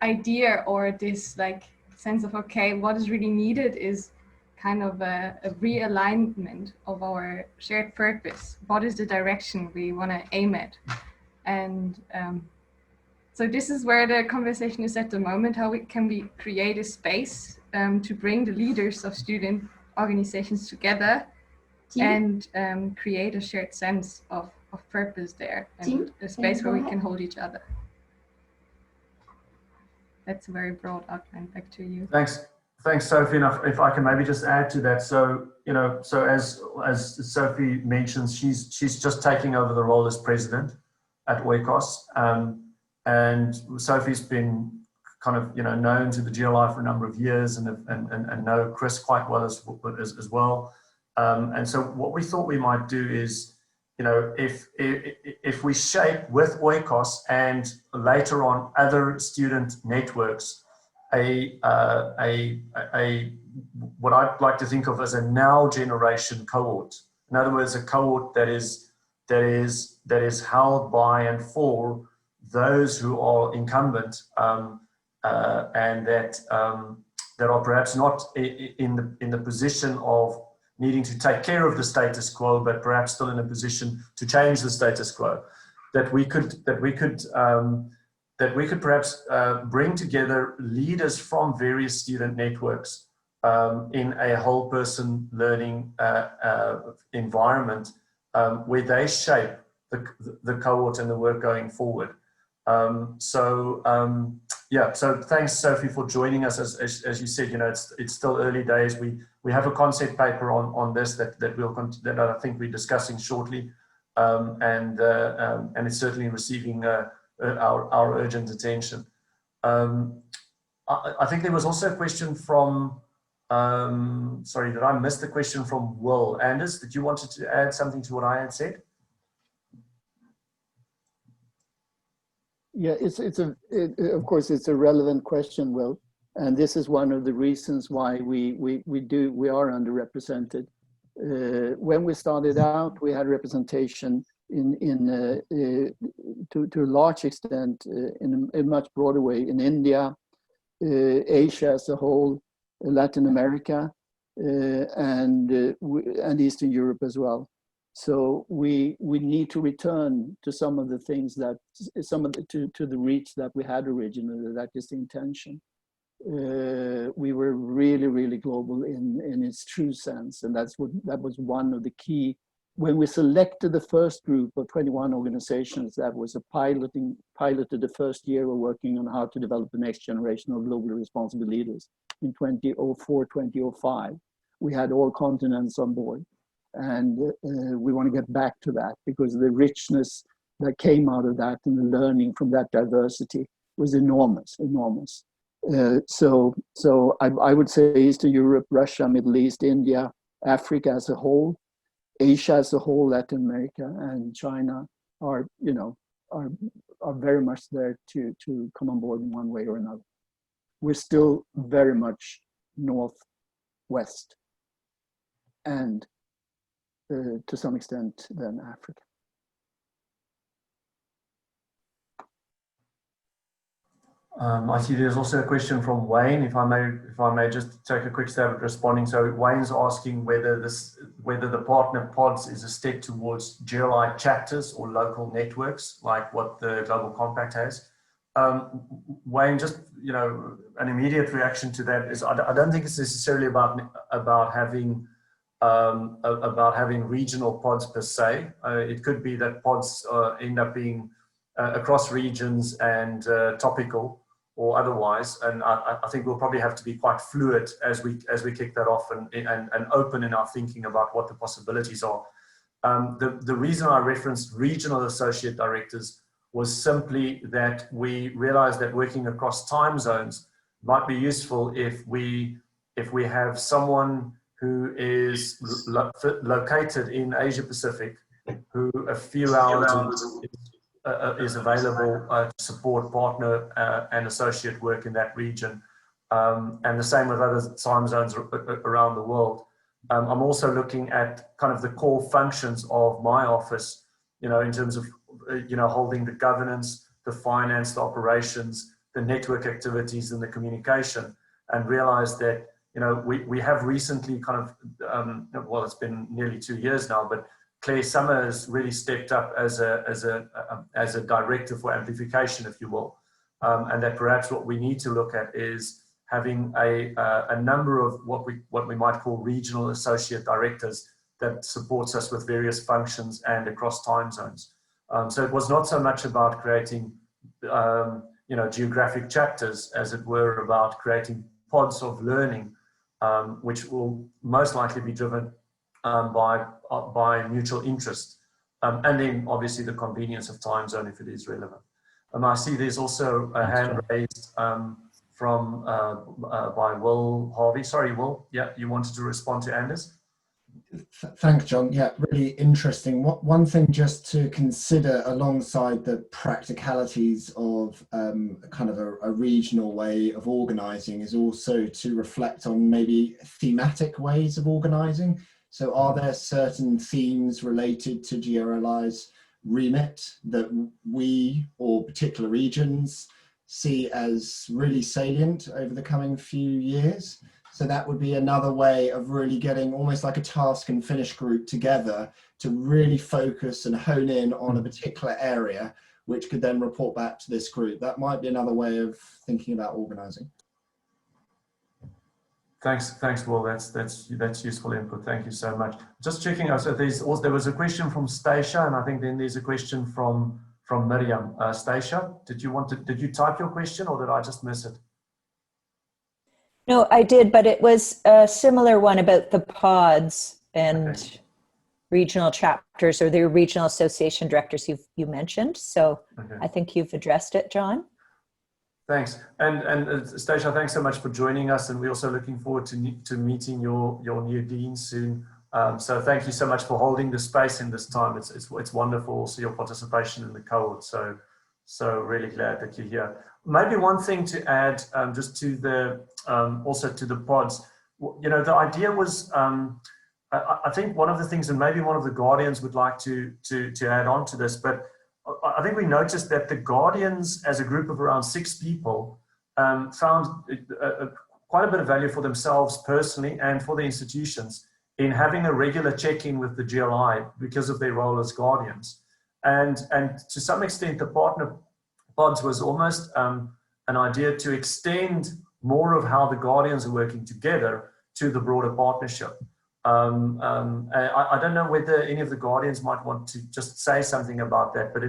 idea or this like sense of, okay, what is really needed is kind of a realignment of our shared purpose. What is the direction we want to aim at? And so this is where the conversation is at the moment. How can we create a space to bring the leaders of student organizations together and create a shared sense of purpose there, and a space where we can hold each other. That's a very broad outline. Back to you. Thanks, Sophie. And if I can maybe just add to that, so as Sophie mentions, she's just taking over the role as president at Oikos, and Sophie's been kind of known to the GRLI for a number of years, and know Chris quite well as well. And so what we thought we might do is, if we shape with Oikos and later on other student networks, what I'd like to think of as a now generation cohort. In other words, a cohort that is held by and for those who are incumbent, and that are perhaps not in the position of needing to take care of the status quo, but perhaps still in a position to change the status quo. That we could perhaps bring together leaders from various student networks in a whole person learning environment where they shape the cohort and the work going forward. Yeah, so thanks, Sophie, for joining us. As you said, it's still early days. We have a concept paper on this that I think we're discussing shortly, and it's certainly receiving our urgent attention. I think there was also a question from, sorry, did I miss the question from Will? Anders, did you want to add something to what I had said? Yeah, of course, it's a relevant question, Will, and this is one of the reasons why we are underrepresented. When we started out, we had representation to a large extent in a much broader way in India, Asia as a whole, Latin America, and Eastern Europe as well. So we need to return to some of the things that to the reach that we had originally. That is the intention. We were really global in its true sense, and that was one of the key. When we selected the first group of 21 organizations, that was piloted the first year of working on how to develop the next generation of globally responsible leaders in 2004, 2005. We had all continents on board. And we want to get back to that because the richness that came out of that and the learning from that diversity was enormous. So I would say Eastern Europe, Russia, Middle East, India, Africa as a whole, Asia as a whole, Latin America, and China are very much there to come on board in one way or another. We're still very much northwest and to some extent then Africa. I see there's also a question from Wayne, if I may just take a quick stab at responding. So Wayne's asking whether the partner pods is a step towards GRLI chapters or local networks like what the Global Compact has. Wayne, just an immediate reaction to that is I don't think it's necessarily about having regional pods per se. It could be that pods end up being across regions and topical or otherwise, and I think we'll probably have to be quite fluid as we kick that off and open in our thinking about what the possibilities are. The reason I referenced regional associate directors was simply that we realized that working across time zones might be useful if we have someone who is located in Asia Pacific, who a few hours is available to support partner and associate work in that region, and the same with other time zones around the world. I'm also looking at kind of the core functions of my office, in terms of holding the governance, the finance, the operations, the network activities, and the communication, and realize that we have recently kind of well, it's been nearly 2 years now, but Claire Summer has really stepped up as a director for amplification, if you will, and that perhaps what we need to look at is having a number of what we might call regional associate directors that supports us with various functions and across time zones. So it was not so much about creating geographic chapters as it were about creating pods of learning, which will most likely be driven by mutual interest. And then obviously the convenience of time zone if it is relevant. I see there's also a hand raised from by Will Harvey. Sorry, Will. Yeah, you wanted to respond to Anders? Thanks, John. Yeah, really interesting. One thing just to consider alongside the practicalities of kind of a regional way of organising is also to reflect on maybe thematic ways of organising. So are there certain themes related to GRLI's remit that we or particular regions see as really salient over the coming few years? So that would be another way of really getting almost like a task and finish group together to really focus and hone in on a particular area, which could then report back to this group. That might be another way of thinking about organising. Thanks, Will. That's useful input. Thank you so much. Just checking out. So there was a question from Stacia, and I think then there's a question from Miriam. Stacia, did you type your question or did I just miss it? No, I did, but it was a similar one about the pods and regional chapters or the regional association directors you mentioned. So I think you've addressed it, John. Thanks. And Stacia, thanks so much for joining us. And we're also looking forward to meeting your new dean soon. So thank you so much for holding the space in this time. It's wonderful also your participation in the cohort. So really glad that you're here. Maybe one thing to add, just to the also to the pods. The idea was, I think one of the things, and maybe one of the guardians would like to add on to this, but I think we noticed that the guardians, as a group of around 6 people, found quite a bit of value for themselves personally and for the institutions in having a regular check-in with the GLI because of their role as guardians. And to some extent, the partner pods was almost an idea to extend more of how the guardians are working together to the broader partnership. I don't know whether any of the guardians might want to just say something about that, but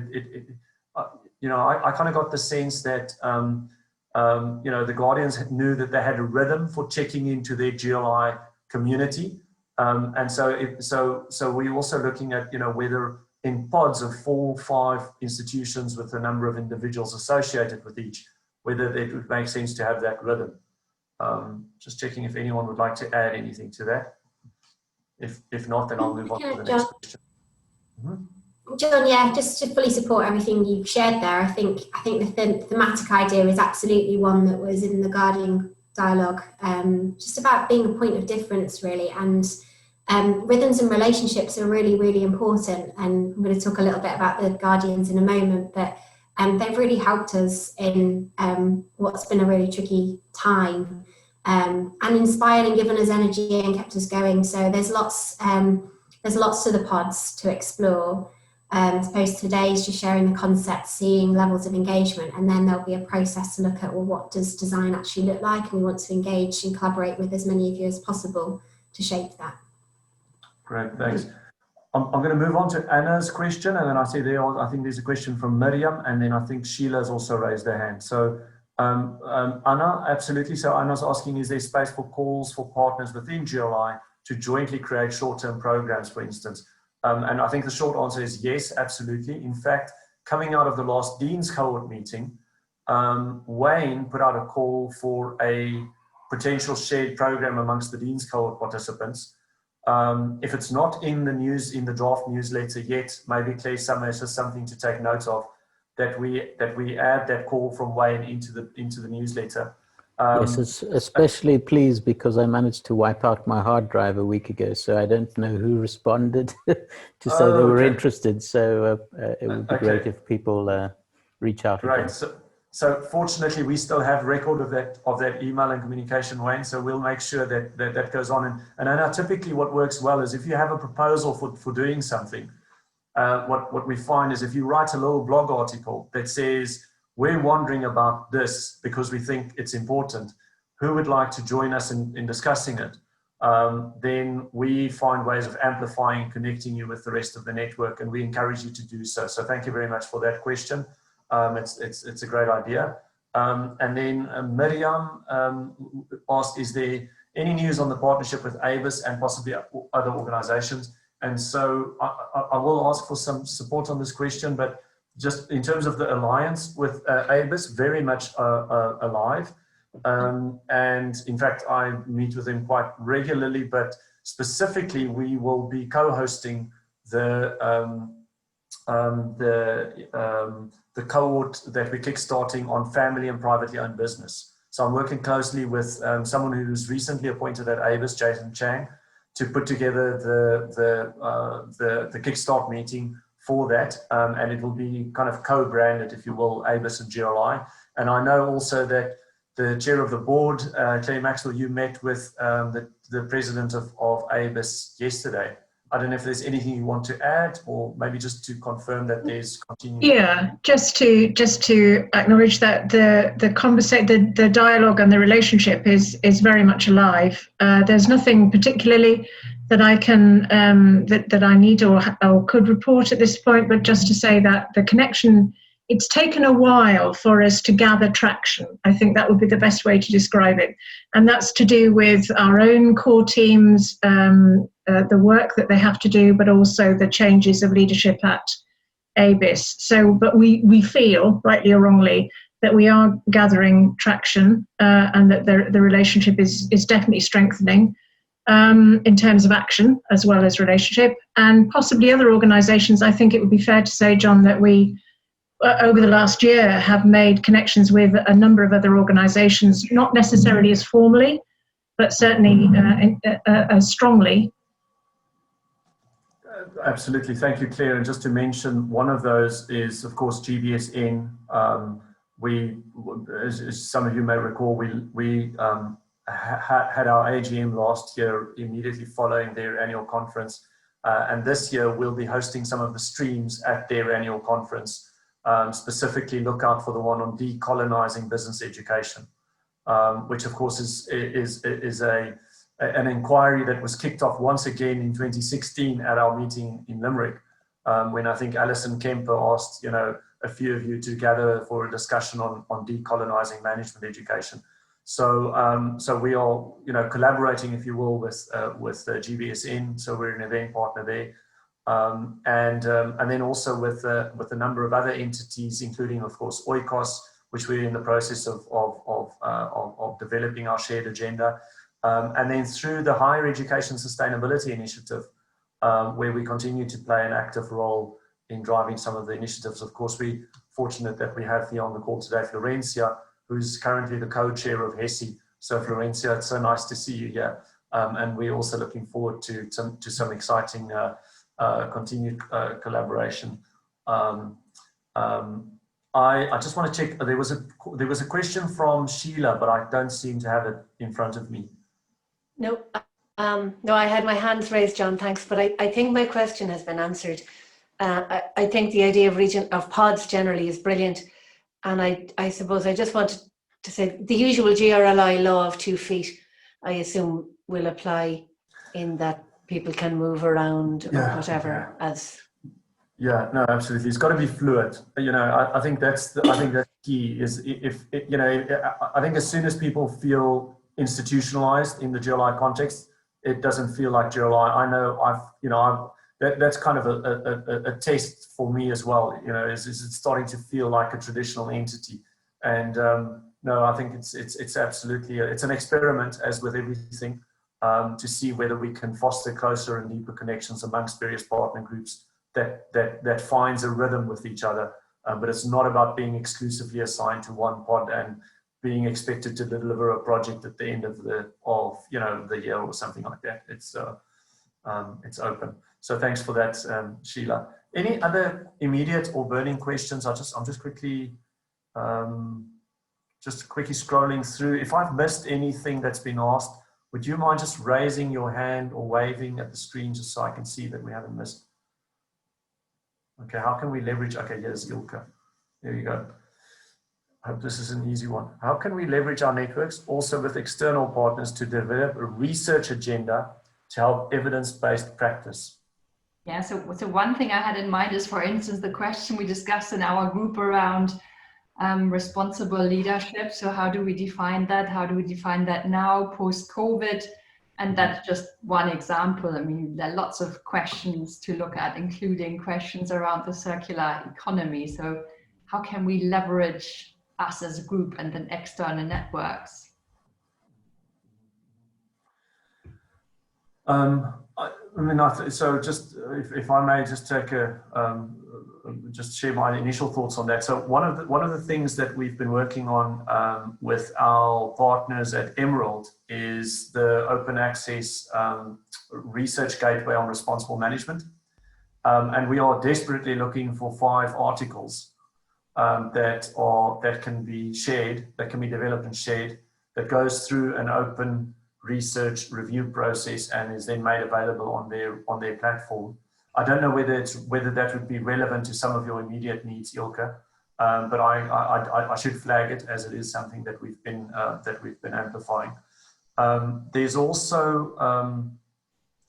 I kind of got the sense that the guardians knew that they had a rhythm for checking into their GLI community, and so we're also looking at whether in pods of 4 or 5 institutions with a number of individuals associated with each, whether it would make sense to have that rhythm. Just checking if anyone would like to add anything to that. If not, then I'll move on to the next question. John, yeah, just to fully support everything you've shared there, I think the thematic idea is absolutely one that was in the Guardian dialogue, just about being a point of difference, really, and rhythms and relationships are really, really important, and I'm going to talk a little bit about the Guardians in a moment, but they've really helped us in what's been a really tricky time, and inspired and given us energy and kept us going. So there's lots to the pods to explore. I suppose today is just sharing the concept, seeing levels of engagement, and then there'll be a process to look at, well, what does design actually look like? And we want to engage and collaborate with as many of you as possible to shape that. Great, thanks. I'm going to move on to Anna's question, and then I see I think there's a question from Miriam, and then I think Sheila's also raised her hand. So Anna, absolutely. So Anna's asking, is there space for calls for partners within GRLI to jointly create short-term programs, for instance? And I think the short answer is yes, absolutely. In fact, coming out of the last Dean's cohort meeting, Wayne put out a call for a potential shared program amongst the Dean's cohort participants. If it's not in the news, in the draft newsletter yet, maybe Claire Summer is just something to take note of, that we add that call from Wayne into the newsletter. Yes, especially please, because I managed to wipe out my hard drive a week ago, so I don't know who responded to say they were interested. So it would be great if people reach out. Right. So fortunately, we still have record of that email and communication, Wayne. So we'll make sure that goes on. And I know typically what works well is if you have a proposal for doing something, what we find is if you write a little blog article that says, we're wondering about this because we think it's important, who would like to join us in discussing it? then we find ways of amplifying and connecting you with the rest of the network, and we encourage you to do so. So thank you very much for that question. It's a great idea. And then Miriam asked, is there any news on the partnership with ABIS and possibly other organizations? And so I will ask for some support on this question, but just in terms of the alliance with ABIS, very much alive. And in fact, I meet with them quite regularly, but specifically we will be co-hosting the cohort that we're kickstarting on family and privately owned business. So I'm working closely with someone who's recently appointed at ABIS, Jason Chang, to put together the kickstart meeting for that, and it will be kind of co-branded, if you will, ABIS and GRLI. And I know also that the chair of the board, Claire Maxwell, you met with the president of ABIS yesterday. I don't know if there's anything you want to add, or maybe just to confirm that there's continued. Yeah, just to acknowledge that the dialogue and the relationship is very much alive. There's nothing particularly that I can that I need or could report at this point, but just to say that the connection, it's taken a while for us to gather traction. I think that would be the best way to describe it. And that's to do with our own core teams, the work that they have to do, but also the changes of leadership at ABIS. So, but we feel, rightly or wrongly, that we are gathering traction and that the relationship is definitely strengthening in terms of action as well as relationship. And possibly other organisations, I think it would be fair to say, John, that we over the last year have made connections with a number of other organisations, not necessarily as formally, but certainly as strongly. Absolutely, thank you, Claire. And just to mention, one of those is, of course, GBSN. We, as some of you may recall, we had our AGM last year immediately following their annual conference. And this year we'll be hosting some of the streams at their annual conference. Specifically look out for the one on decolonizing business education, which of course is an inquiry that was kicked off once again in 2016 at our meeting in Limerick, when I think Alison Kemper asked, a few of you to gather for a discussion on decolonizing management education. So, so we are, collaborating, if you will, with GBSN. So we're an event partner there. And then also with a number of other entities, including, of course, Oikos, which we're in the process of developing our shared agenda. And then through the Higher Education Sustainability Initiative, where we continue to play an active role in driving some of the initiatives. Of course, we're fortunate that we have here on the call today Florencia, who's currently the co-chair of HESI. So Florencia, it's so nice to see you here. And we're also looking forward to some exciting continued collaboration. I just want to check. There was a question from Sheila, but I don't seem to have it in front of me. No, no, I had my hands raised, John. Thanks, but I think my question has been answered. I think the idea of pods generally is brilliant, and I suppose I just wanted to say the usual GRLI law of 2 feet, I assume, will apply in that people can move around or whatever as. Yeah, no, absolutely. It's got to be fluid. I think that's key. Is I think as soon as people feel institutionalized in the GRLI context, it doesn't feel like GRLI. I know that's kind of a test for me as well. Is it starting to feel like a traditional entity? And no, I think it's absolutely it's an experiment, as with everything. To see whether we can foster closer and deeper connections amongst various partner groups that finds a rhythm with each other. But it's not about being exclusively assigned to one pod and being expected to deliver a project at the end of the year or something like that. It's open. So thanks for that, Sheila. Any other immediate or burning questions? I'm just quickly scrolling through. If I've missed anything that's been asked, would you mind just raising your hand or waving at the screen just so I can see that we haven't missed? Okay, how can we leverage? Okay, here's Ilka. There you go. I hope this is an easy one. How can we leverage our networks also with external partners to develop a research agenda to help evidence-based practice? Yeah, so one thing I had in mind is, for instance, the question we discussed in our group around responsible leadership. So how do we define that? How do we define that now, post-COVID? And that's just one example. I mean, there are lots of questions to look at, including questions around the circular economy. So how can we leverage us as a group and then external networks? So just if I may just take just share my initial thoughts on that. So one of the things that we've been working on with our partners at Emerald is the open access research gateway on responsible management, and we are desperately looking for 5 articles that can be shared, that can be developed and shared, that goes through an open research review process and is then made available on their platform. I don't know whether that would be relevant to some of your immediate needs, Ilke, but I should flag it as it is something that we've been amplifying. There's also,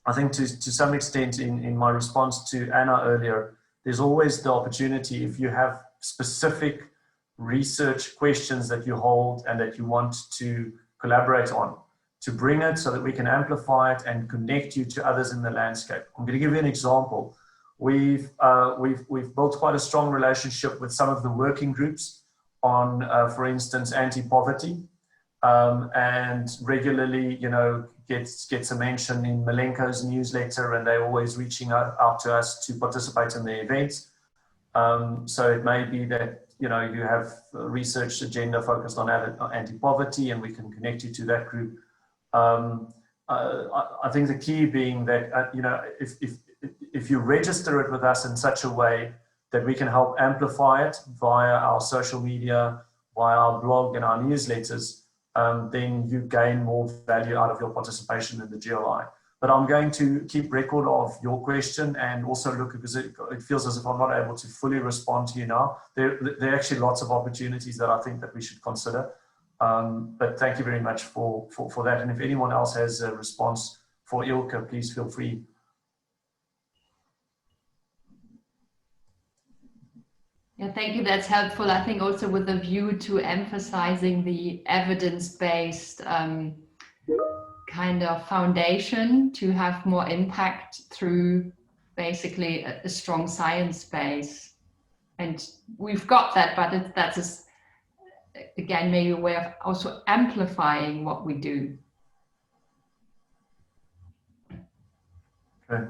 I think to some extent in my response to Anna earlier, there's always the opportunity, if you have specific research questions that you hold and that you want to collaborate on, to bring it so that we can amplify it and connect you to others in the landscape. I'm going to give you an example. We've built quite a strong relationship with some of the working groups on, for instance, anti-poverty, and regularly, gets a mention in Malenko's newsletter, and they're always reaching out to us to participate in the events. So it may be that you have a research agenda focused on anti-poverty, and we can connect you to that group. I think the key being that if you register it with us in such a way that we can help amplify it via our social media, via our blog and our newsletters, then you gain more value out of your participation in the GRLI. But I'm going to keep record of your question and also look, because it feels as if I'm not able to fully respond to you now. There are actually lots of opportunities that I think that we should consider. But thank you very much for that. And if anyone else has a response for Ilke, please feel free. Yeah, thank you. That's helpful. I think also with a view to emphasizing the evidence-based kind of foundation to have more impact through basically a strong science base. And we've got that, but that's again maybe a way of also amplifying what we do. Okay.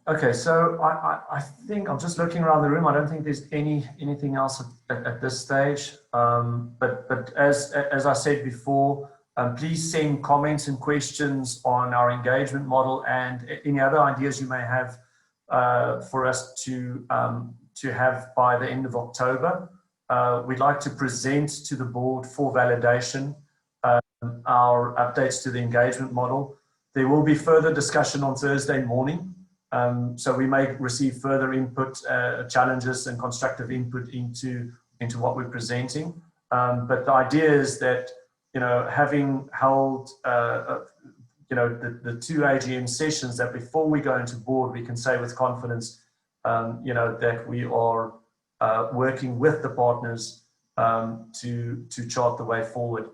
Okay, so I think I'm just looking around the room. I don't think there's anything else at this stage. But as I said before, please send comments and questions on our engagement model and any other ideas you may have for us to have by the end of October. We'd like to present to the board for validation our updates to the engagement model. There will be further discussion on Thursday morning. So we may receive further input, challenges and constructive input into what we're presenting. But the idea is that, having held, the 2 AGM sessions, that before we go into board, we can say with confidence, that we are working with the partners to chart the way forward.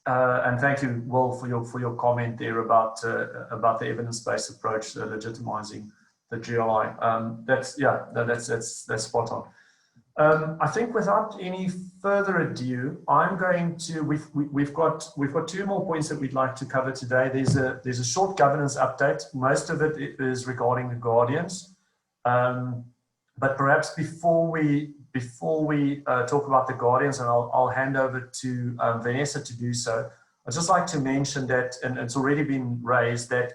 And thank you, Will, for your comment there about the evidence-based approach to legitimizing the GRLI. That's spot on. I think without any further ado, I'm going to. We've got 2 more points that we'd like to cover today. There's a short governance update. Most of it is regarding the Guardians, but perhaps before we talk about the Guardians, and I'll hand over to Vanessa to do so, I'd just like to mention that, and it's already been raised, that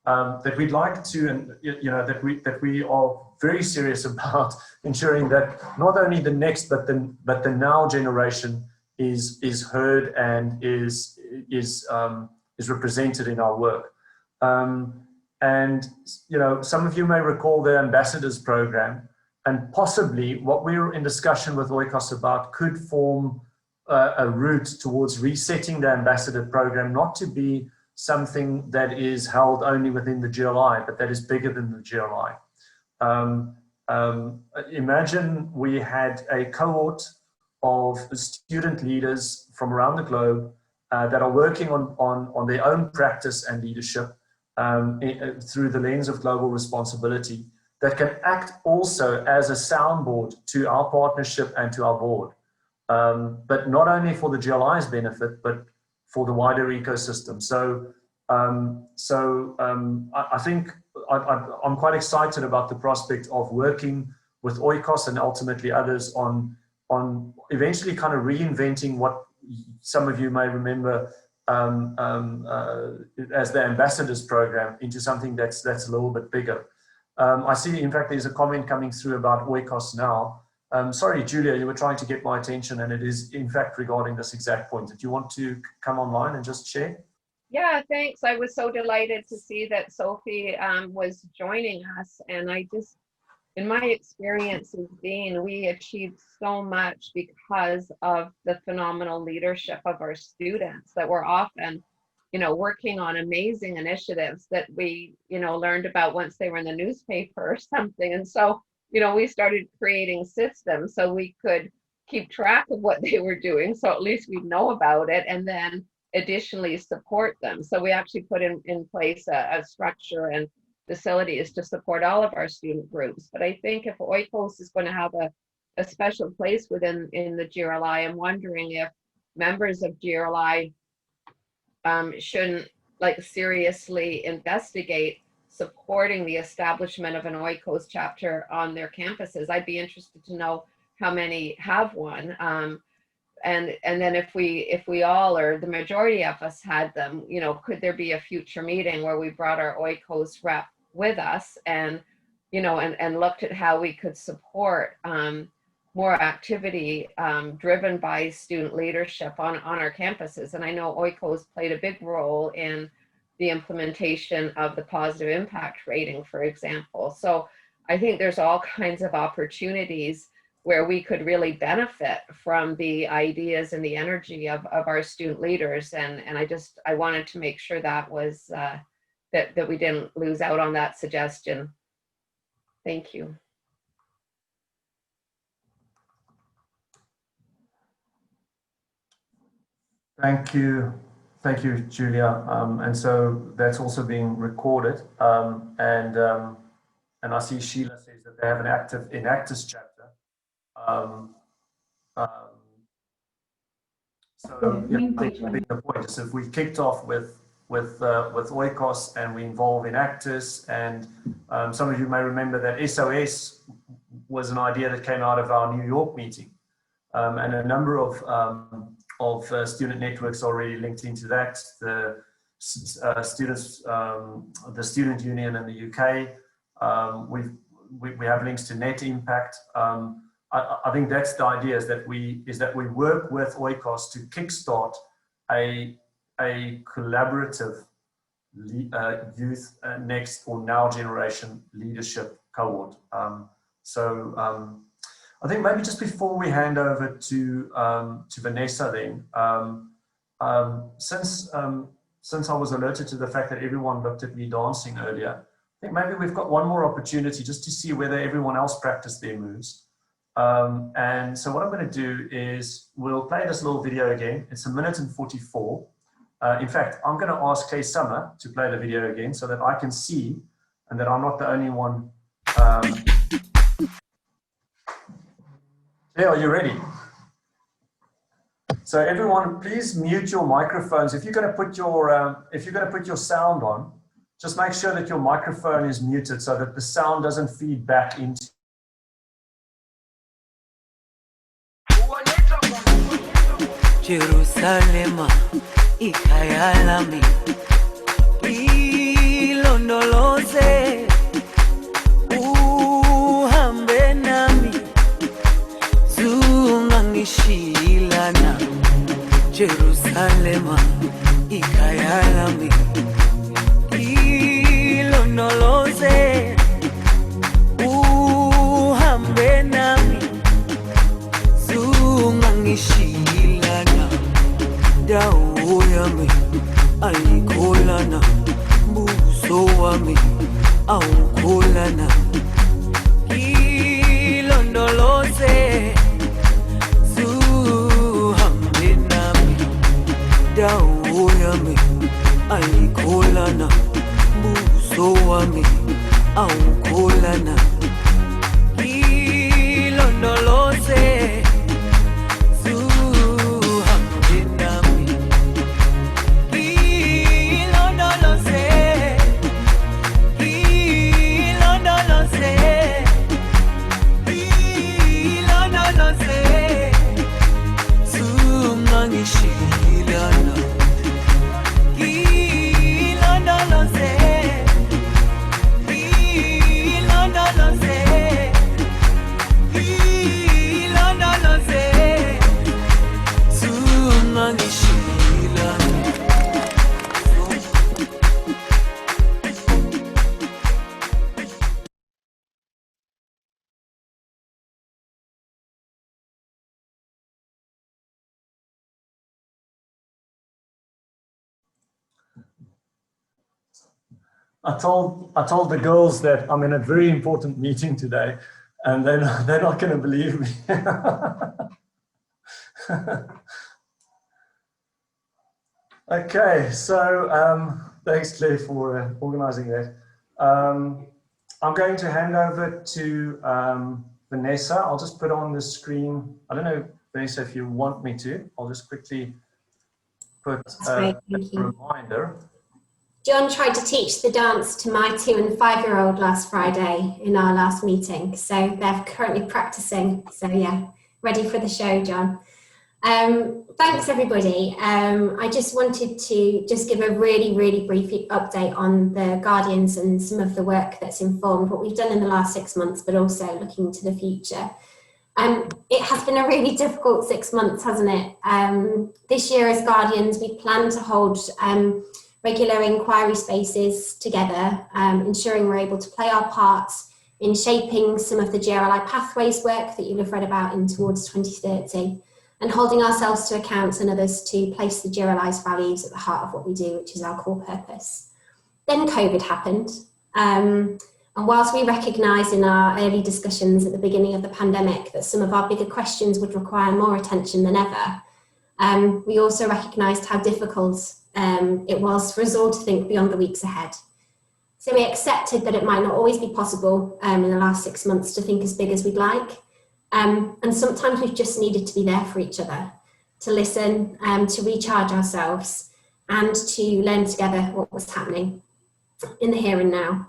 that we'd like to, and that we are very serious about ensuring that not only the next but the now generation is heard and is represented in our work. And some of you may recall the ambassadors program. and possibly what we're in discussion with Oikos about could form a route towards resetting the ambassador program, not to be something that is held only within the GRLI, but that is bigger than the GRLI. Imagine we had a cohort of student leaders from around the globe that are working on their own practice and leadership through the lens of global responsibility, that can act also as a soundboard to our partnership and to our board. But not only for the GRLI's benefit, but for the wider ecosystem. So I think I'm quite excited about the prospect of working with Oikos and ultimately others on eventually kind of reinventing what some of you may remember as the ambassadors program into something that's a little bit bigger. I see, in fact, there's a comment coming through about Oikos now. Sorry, Julia, you were trying to get my attention, and it is, in fact, regarding this exact point. Did you want to come online and just share? Yeah, thanks. I was so delighted to see that Sophie was joining us. And I just, in my experience as Dean, we achieved so much because of the phenomenal leadership of our students that were often, working on amazing initiatives that we, learned about once they were in the newspaper or something. And so, we started creating systems so we could keep track of what they were doing. So at least we'd know about it and then additionally support them. So we actually put in place a structure and facilities to support all of our student groups. But I think if Oikos is going to have a special place within the GRLI, I'm wondering if members of GRLI shouldn't seriously investigate supporting the establishment of an Oikos chapter on their campuses. I'd be interested to know how many have one. And then if we all, or the majority of us had them, could there be a future meeting where we brought our Oikos rep with us and, and looked at how we could support more activity driven by student leadership on our campuses. And I know Oikos played a big role in the implementation of the positive impact rating, for example. So I think there's all kinds of opportunities where we could really benefit from the ideas and the energy of our student leaders. And I wanted to make sure that was, that we didn't lose out on that suggestion. Thank you. Thank you, Julia. And so that's also being recorded. And I see Sheila says that they have an active Enactus chapter. So yeah, I think the point is, if we kicked off with Oikos and we involve Enactus, and some of you may remember that SOS was an idea that came out of our New York meeting, and a number of student networks already linked into that. The student union in the UK. We have links to Net Impact. I think that's the idea, is that we work with Oikos to kickstart a collaborative youth next or now generation leadership cohort. I think maybe just before we hand over to Vanessa, then, since I was alerted to the fact that everyone looked at me dancing earlier, I think maybe we've got one more opportunity just to see whether everyone else practiced their moves. And so what I'm going to do is we'll play this little video again. It's 1 minute and 44. In fact, I'm going to ask Kay Summer to play the video again so that I can see and that I'm not the only one. Are you ready? So everyone, please mute your microphones. If you're going to put your sound on, just make sure that your microphone is muted so that the sound doesn't feed back into. Jerusalema ikayalami ilondoloze uhambe nami zungangishilana Jerusalema ikayalami ilondoloze uhambe awukholana ilondoloze zuhambe nami dawo yami ayikholana buso wami awukholana ilondoloze zuhambe nami ilondoloze ilondoloze ilondoloze zungangishilana ilondoloze ilondoloze ilondoloze zungangishilana. I told the girls that I'm in a very important meeting today, and they're not going to believe me. Okay, so thanks, Claire, for organizing that. I'm going to hand over to Vanessa. I'll just put on the screen. I don't know, Vanessa, if you want me to. I'll just quickly put a reminder. John tried to teach the dance to my 2- and 5-year-old last Friday in our last meeting. So they're currently practicing. So yeah, ready for the show, John. Thanks everybody. I just wanted to give a really brief update on the Guardians and some of the work that's informed what we've done in the last 6 months, but also looking to the future. It has been a really difficult 6 months, hasn't it? This year as Guardians, we plan to hold regular inquiry spaces together, ensuring we're able to play our parts in shaping some of the GRLI pathways work that you'll have read about in towards 2030, and holding ourselves to account and others to place the GRLI's values at the heart of what we do, which is our core purpose. Then COVID happened, and whilst we recognised in our early discussions at the beginning of the pandemic that some of our bigger questions would require more attention than ever, we also recognised how difficult it was for us all to think beyond the weeks ahead. So we accepted that it might not always be possible in the last 6 months to think as big as we'd like. And sometimes we've just needed to be there for each other, to listen, to recharge ourselves, and to learn together what was happening in the here and now.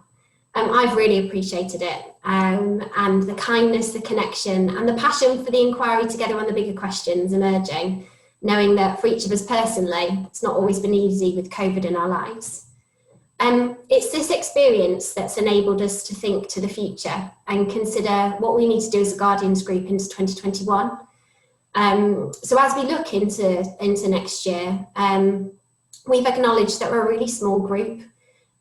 I've really appreciated it, and the kindness, the connection, and the passion for the inquiry together on the bigger questions emerging, knowing that for each of us personally, it's not always been easy with COVID in our lives. It's this experience that's enabled us to think to the future and consider what we need to do as a Guardians group into 2021. So as we look into next year, we've acknowledged that we're a really small group,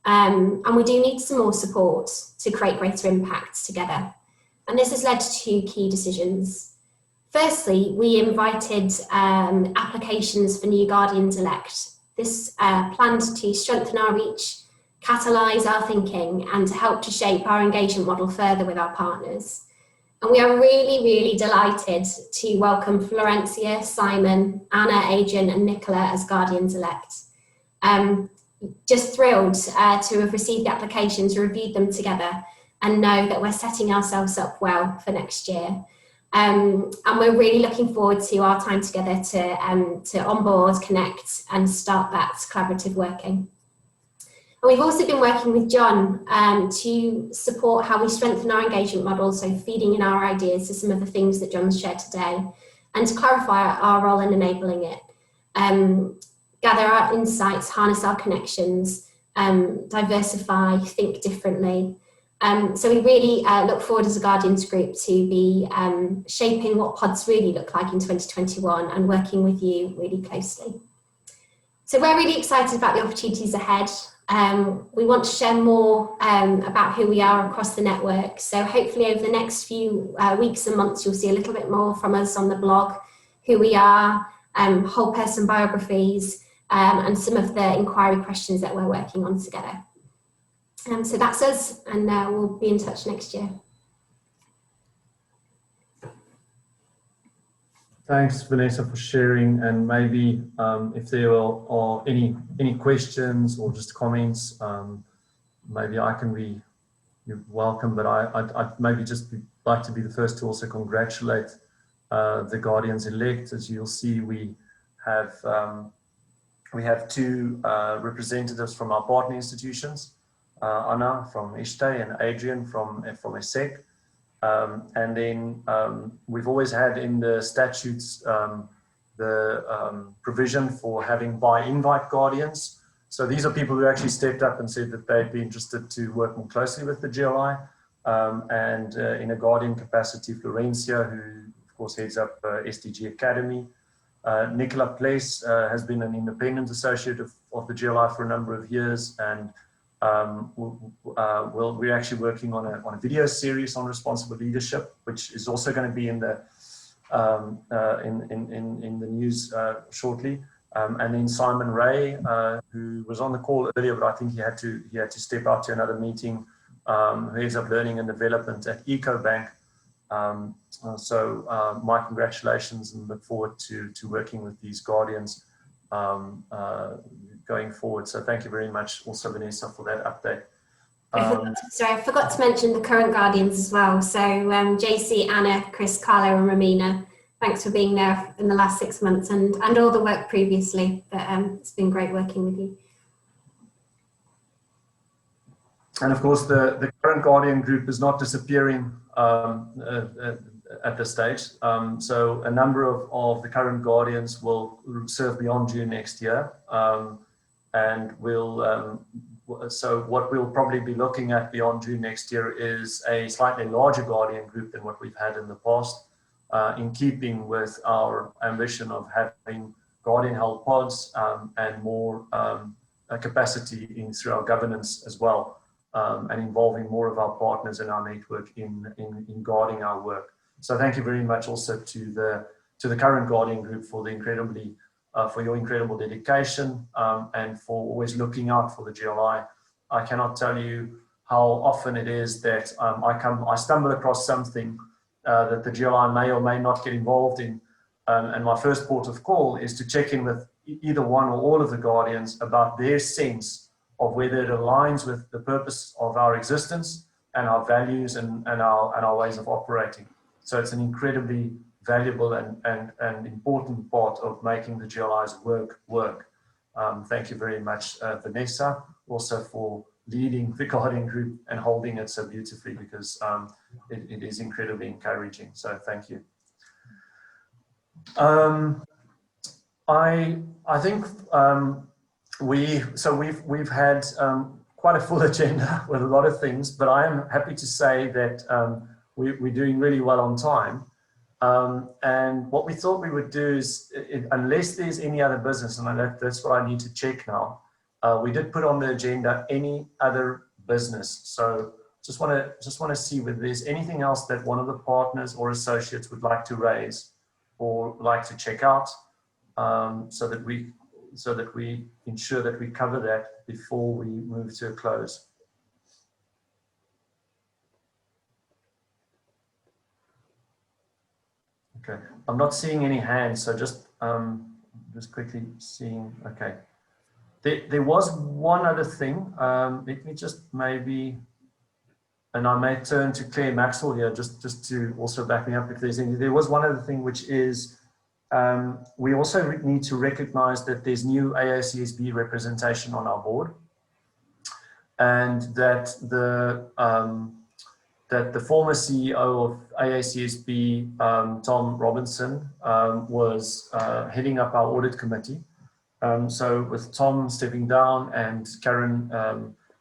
and we do need some more support to create greater impacts together. And this has led to 2 key decisions. Firstly, we invited applications for new Guardians elect. This planned to strengthen our reach, catalyse our thinking, and to help to shape our engagement model further with our partners. And we are really delighted to welcome Florencia, Simon, Anna, Adrian, and Nicola as Guardians elect. Just thrilled to have received the applications, reviewed them together, and know that we're setting ourselves up well for next year. And we're really looking forward to our time together to onboard, connect, and start that collaborative working. And we've also been working with John to support how we strengthen our engagement model, so feeding in our ideas to some of the things that John's shared today, and to clarify our role in enabling it, gather our insights, harness our connections, diversify, think differently. So we really look forward as a Guardians group to be shaping what pods really look like in 2021 and working with you really closely. So we're really excited about the opportunities ahead. We want to share more about who we are across the network. So hopefully over the next few weeks and months, you'll see a little bit more from us on the blog, who we are, whole person biographies, and some of the inquiry questions that we're working on together. So that's us, and we'll be in touch next year. Thanks, Vanessa, for sharing. And maybe if there are any questions or just comments, maybe I can be welcome. But I'd maybe just like to be the first to also congratulate the Guardians-elect. As you'll see, we have two representatives from our partner institutions, Anna from ISTE and Adrian from ESSEC. And then we've always had in the statutes the provision for having by-invite guardians. So these are people who actually stepped up and said that they'd be interested to work more closely with the GRLI. And in a guardian capacity, Florencia, who of course heads up SDG Academy. Nicola Place has been an independent associate of the GRLI for a number of years, and we're actually working on a video series on responsible leadership, which is also going to be in the in the news shortly. And then Simon Ray, who was on the call earlier, but I think he had to step out to another meeting, who heads up learning and development at EcoBank. So my congratulations, and look forward to working with these guardians going forward. So thank you very much also, Vanessa, for that update. I forgot to mention the current guardians as well. So JC, Anna, Chris, Carlo and Romina, thanks for being there in the last 6 months and all the work previously. But it's been great working with you. And of course, the current Guardian group is not disappearing at this stage. So a number of the current Guardians will serve beyond June next year. And so what we'll probably be looking at beyond June next year is a slightly larger Guardian group than what we've had in the past, in keeping with our ambition of having Guardian-held pods and more capacity through our governance as well. And involving more of our partners in our network in guarding our work. So thank you very much also to the current Guardian group for the for your incredible dedication and for always looking out for the GRLI. I cannot tell you how often it is that I stumble across something that the GRLI may or may not get involved in, and my first port of call is to check in with either one or all of the Guardians about their sense of whether it aligns with the purpose of our existence and our values and our ways of operating. So it's an incredibly valuable and important part of making the GRLI's work. Thank you very much, Vanessa, also for leading the Guardian group and holding it so beautifully, because it is incredibly encouraging. So thank you. I think we've had quite a full agenda with a lot of things, but I am happy to say that we're doing really well on time. And what we thought we would do is, unless there's any other business, and that's what I need to check now, we did put on the agenda any other business. So just want to see whether there's anything else that one of the partners or associates would like to raise or like to check out, so that we ensure that we cover that before we move to a close. Okay, I'm not seeing any hands, so just quickly seeing. Okay, there was one other thing. Let me just maybe, and I may turn to Claire Maxwell here just to also back me up if there's any. There was one other thing, which is we also need to recognize that there's new AACSB representation on our board, and that the former CEO of AACSB, Tom Robinson, was heading up our audit committee. So with Tom stepping down and Karen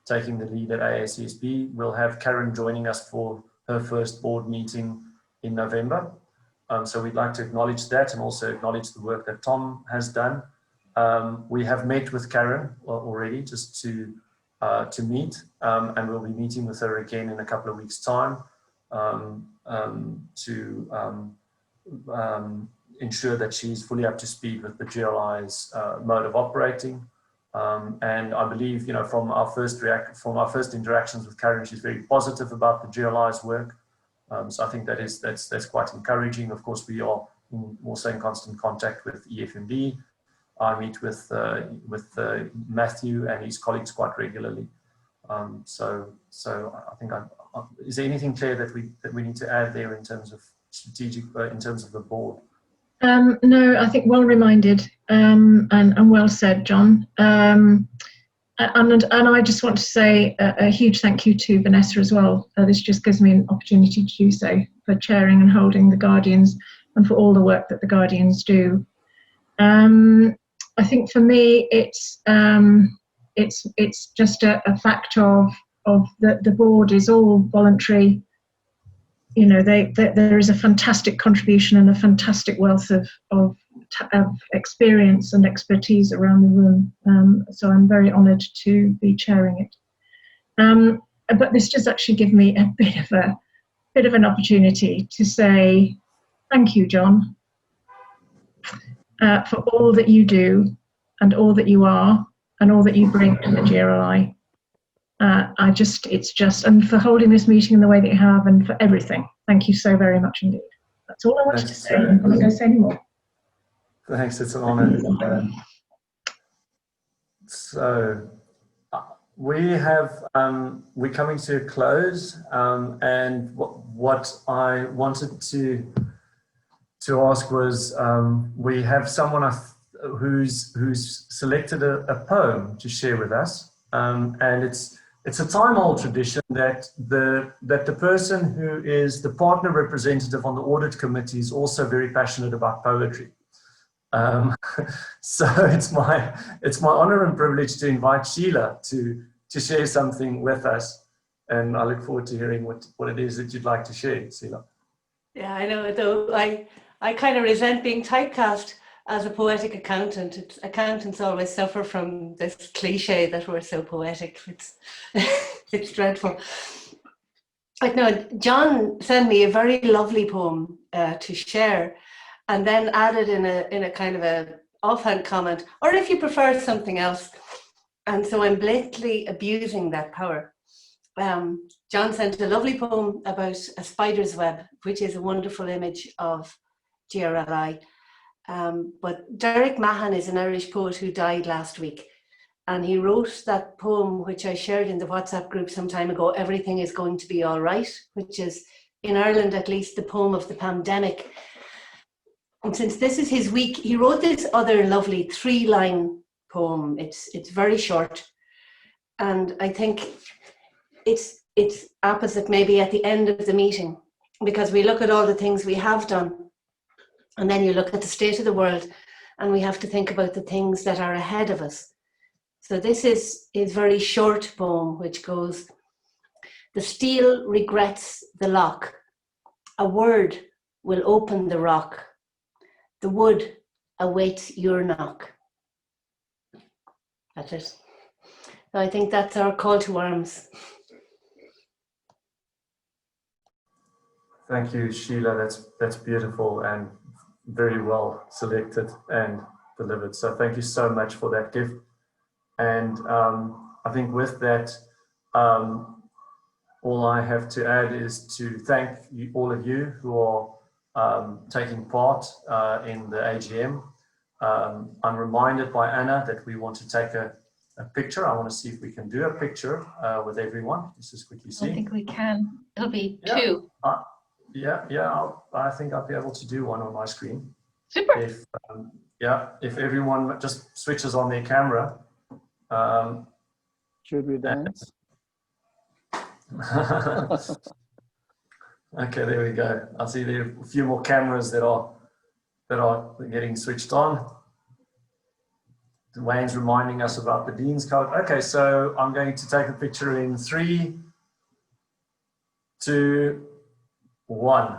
taking the lead at AACSB, we'll have Karen joining us for her first board meeting in November. So we'd like to acknowledge that and also acknowledge the work that Tom has done. We have met with Karen already just to meet, and we'll be meeting with her again in a couple of weeks' time to ensure that she's fully up to speed with the GRLI's mode of operating, And I believe, you know, from our first interactions with Karen, she's very positive about the GRLI's work. So I think that's quite encouraging. Of course, we are also in constant contact with EFMD. I meet with Matthew and his colleagues quite regularly. So I think is there anything, Claire, that we need to add there in terms of strategic, in terms of the board? No, I think well reminded and well said, John. And I just want to say a huge thank you to Vanessa as well. This just gives me an opportunity to do so, for chairing and holding the Guardians and for all the work that the Guardians do. I think for me, it's just a fact of the board is all voluntary. You know, there is a fantastic contribution and a fantastic wealth of experience and expertise around the room. So I'm very honoured to be chairing it. But this does actually give me a bit of an opportunity to say thank you, John, for all that you do and all that you are and all that you bring to the GRLI. And for holding this meeting in the way that you have and for everything. Thank you so very much indeed. That's all I wanted to say. I'm not going to say any more. Thanks, it's an honour. So we're coming to a close, and what I wanted to ask was, we have someone who's selected a poem to share with us, and it's a time-old tradition that the person who is the partner representative on the audit committee is also very passionate about poetry. So it's my honor and privilege to invite Sheila to share something with us, and I look forward to hearing what it is that you'd like to share, Sheila. Yeah, I know, though I kind of resent being typecast as a poetic accountant. Accountants always suffer from this cliche that we're so poetic. It's dreadful. Like, no, John sent me a very lovely poem to share, and then added in a kind of a offhand comment, or if you prefer something else. And so I'm blatantly abusing that power. John sent a lovely poem about a spider's web, which is a wonderful image of GRLI. But Derek Mahan is an Irish poet who died last week, and he wrote that poem, which I shared in the WhatsApp group some time ago, Everything is Going to Be All Right, which is, in Ireland at least, the poem of the pandemic. And since this is his week, he wrote this other lovely 3-line poem. It's very short, and I think it's opposite maybe at the end of the meeting, because we look at all the things we have done, and then you look at the state of the world, and we have to think about the things that are ahead of us. So this is a very short poem, which goes, the steel regrets the lock. A word will open the rock. The wood awaits your knock. That's it. So I think that's our call to arms. Thank you, Sheila. That's beautiful and very well selected and delivered. So thank you so much for that gift. And I think with that, all I have to add is to thank all of you who are taking part in the AGM. I'm reminded by Anna that we want to take a picture. I want to see if we can do a picture with everyone. Let's just quickly see. I think we can. It'll be 2. I think I'll be able to do one on my screen. Super. If everyone just switches on their camera. Should we dance? Okay, there we go. I see there are a few more cameras that are getting switched on. Wayne's reminding us about the Dean's Code. Okay, so I'm going to take a picture in 3, 2, 1.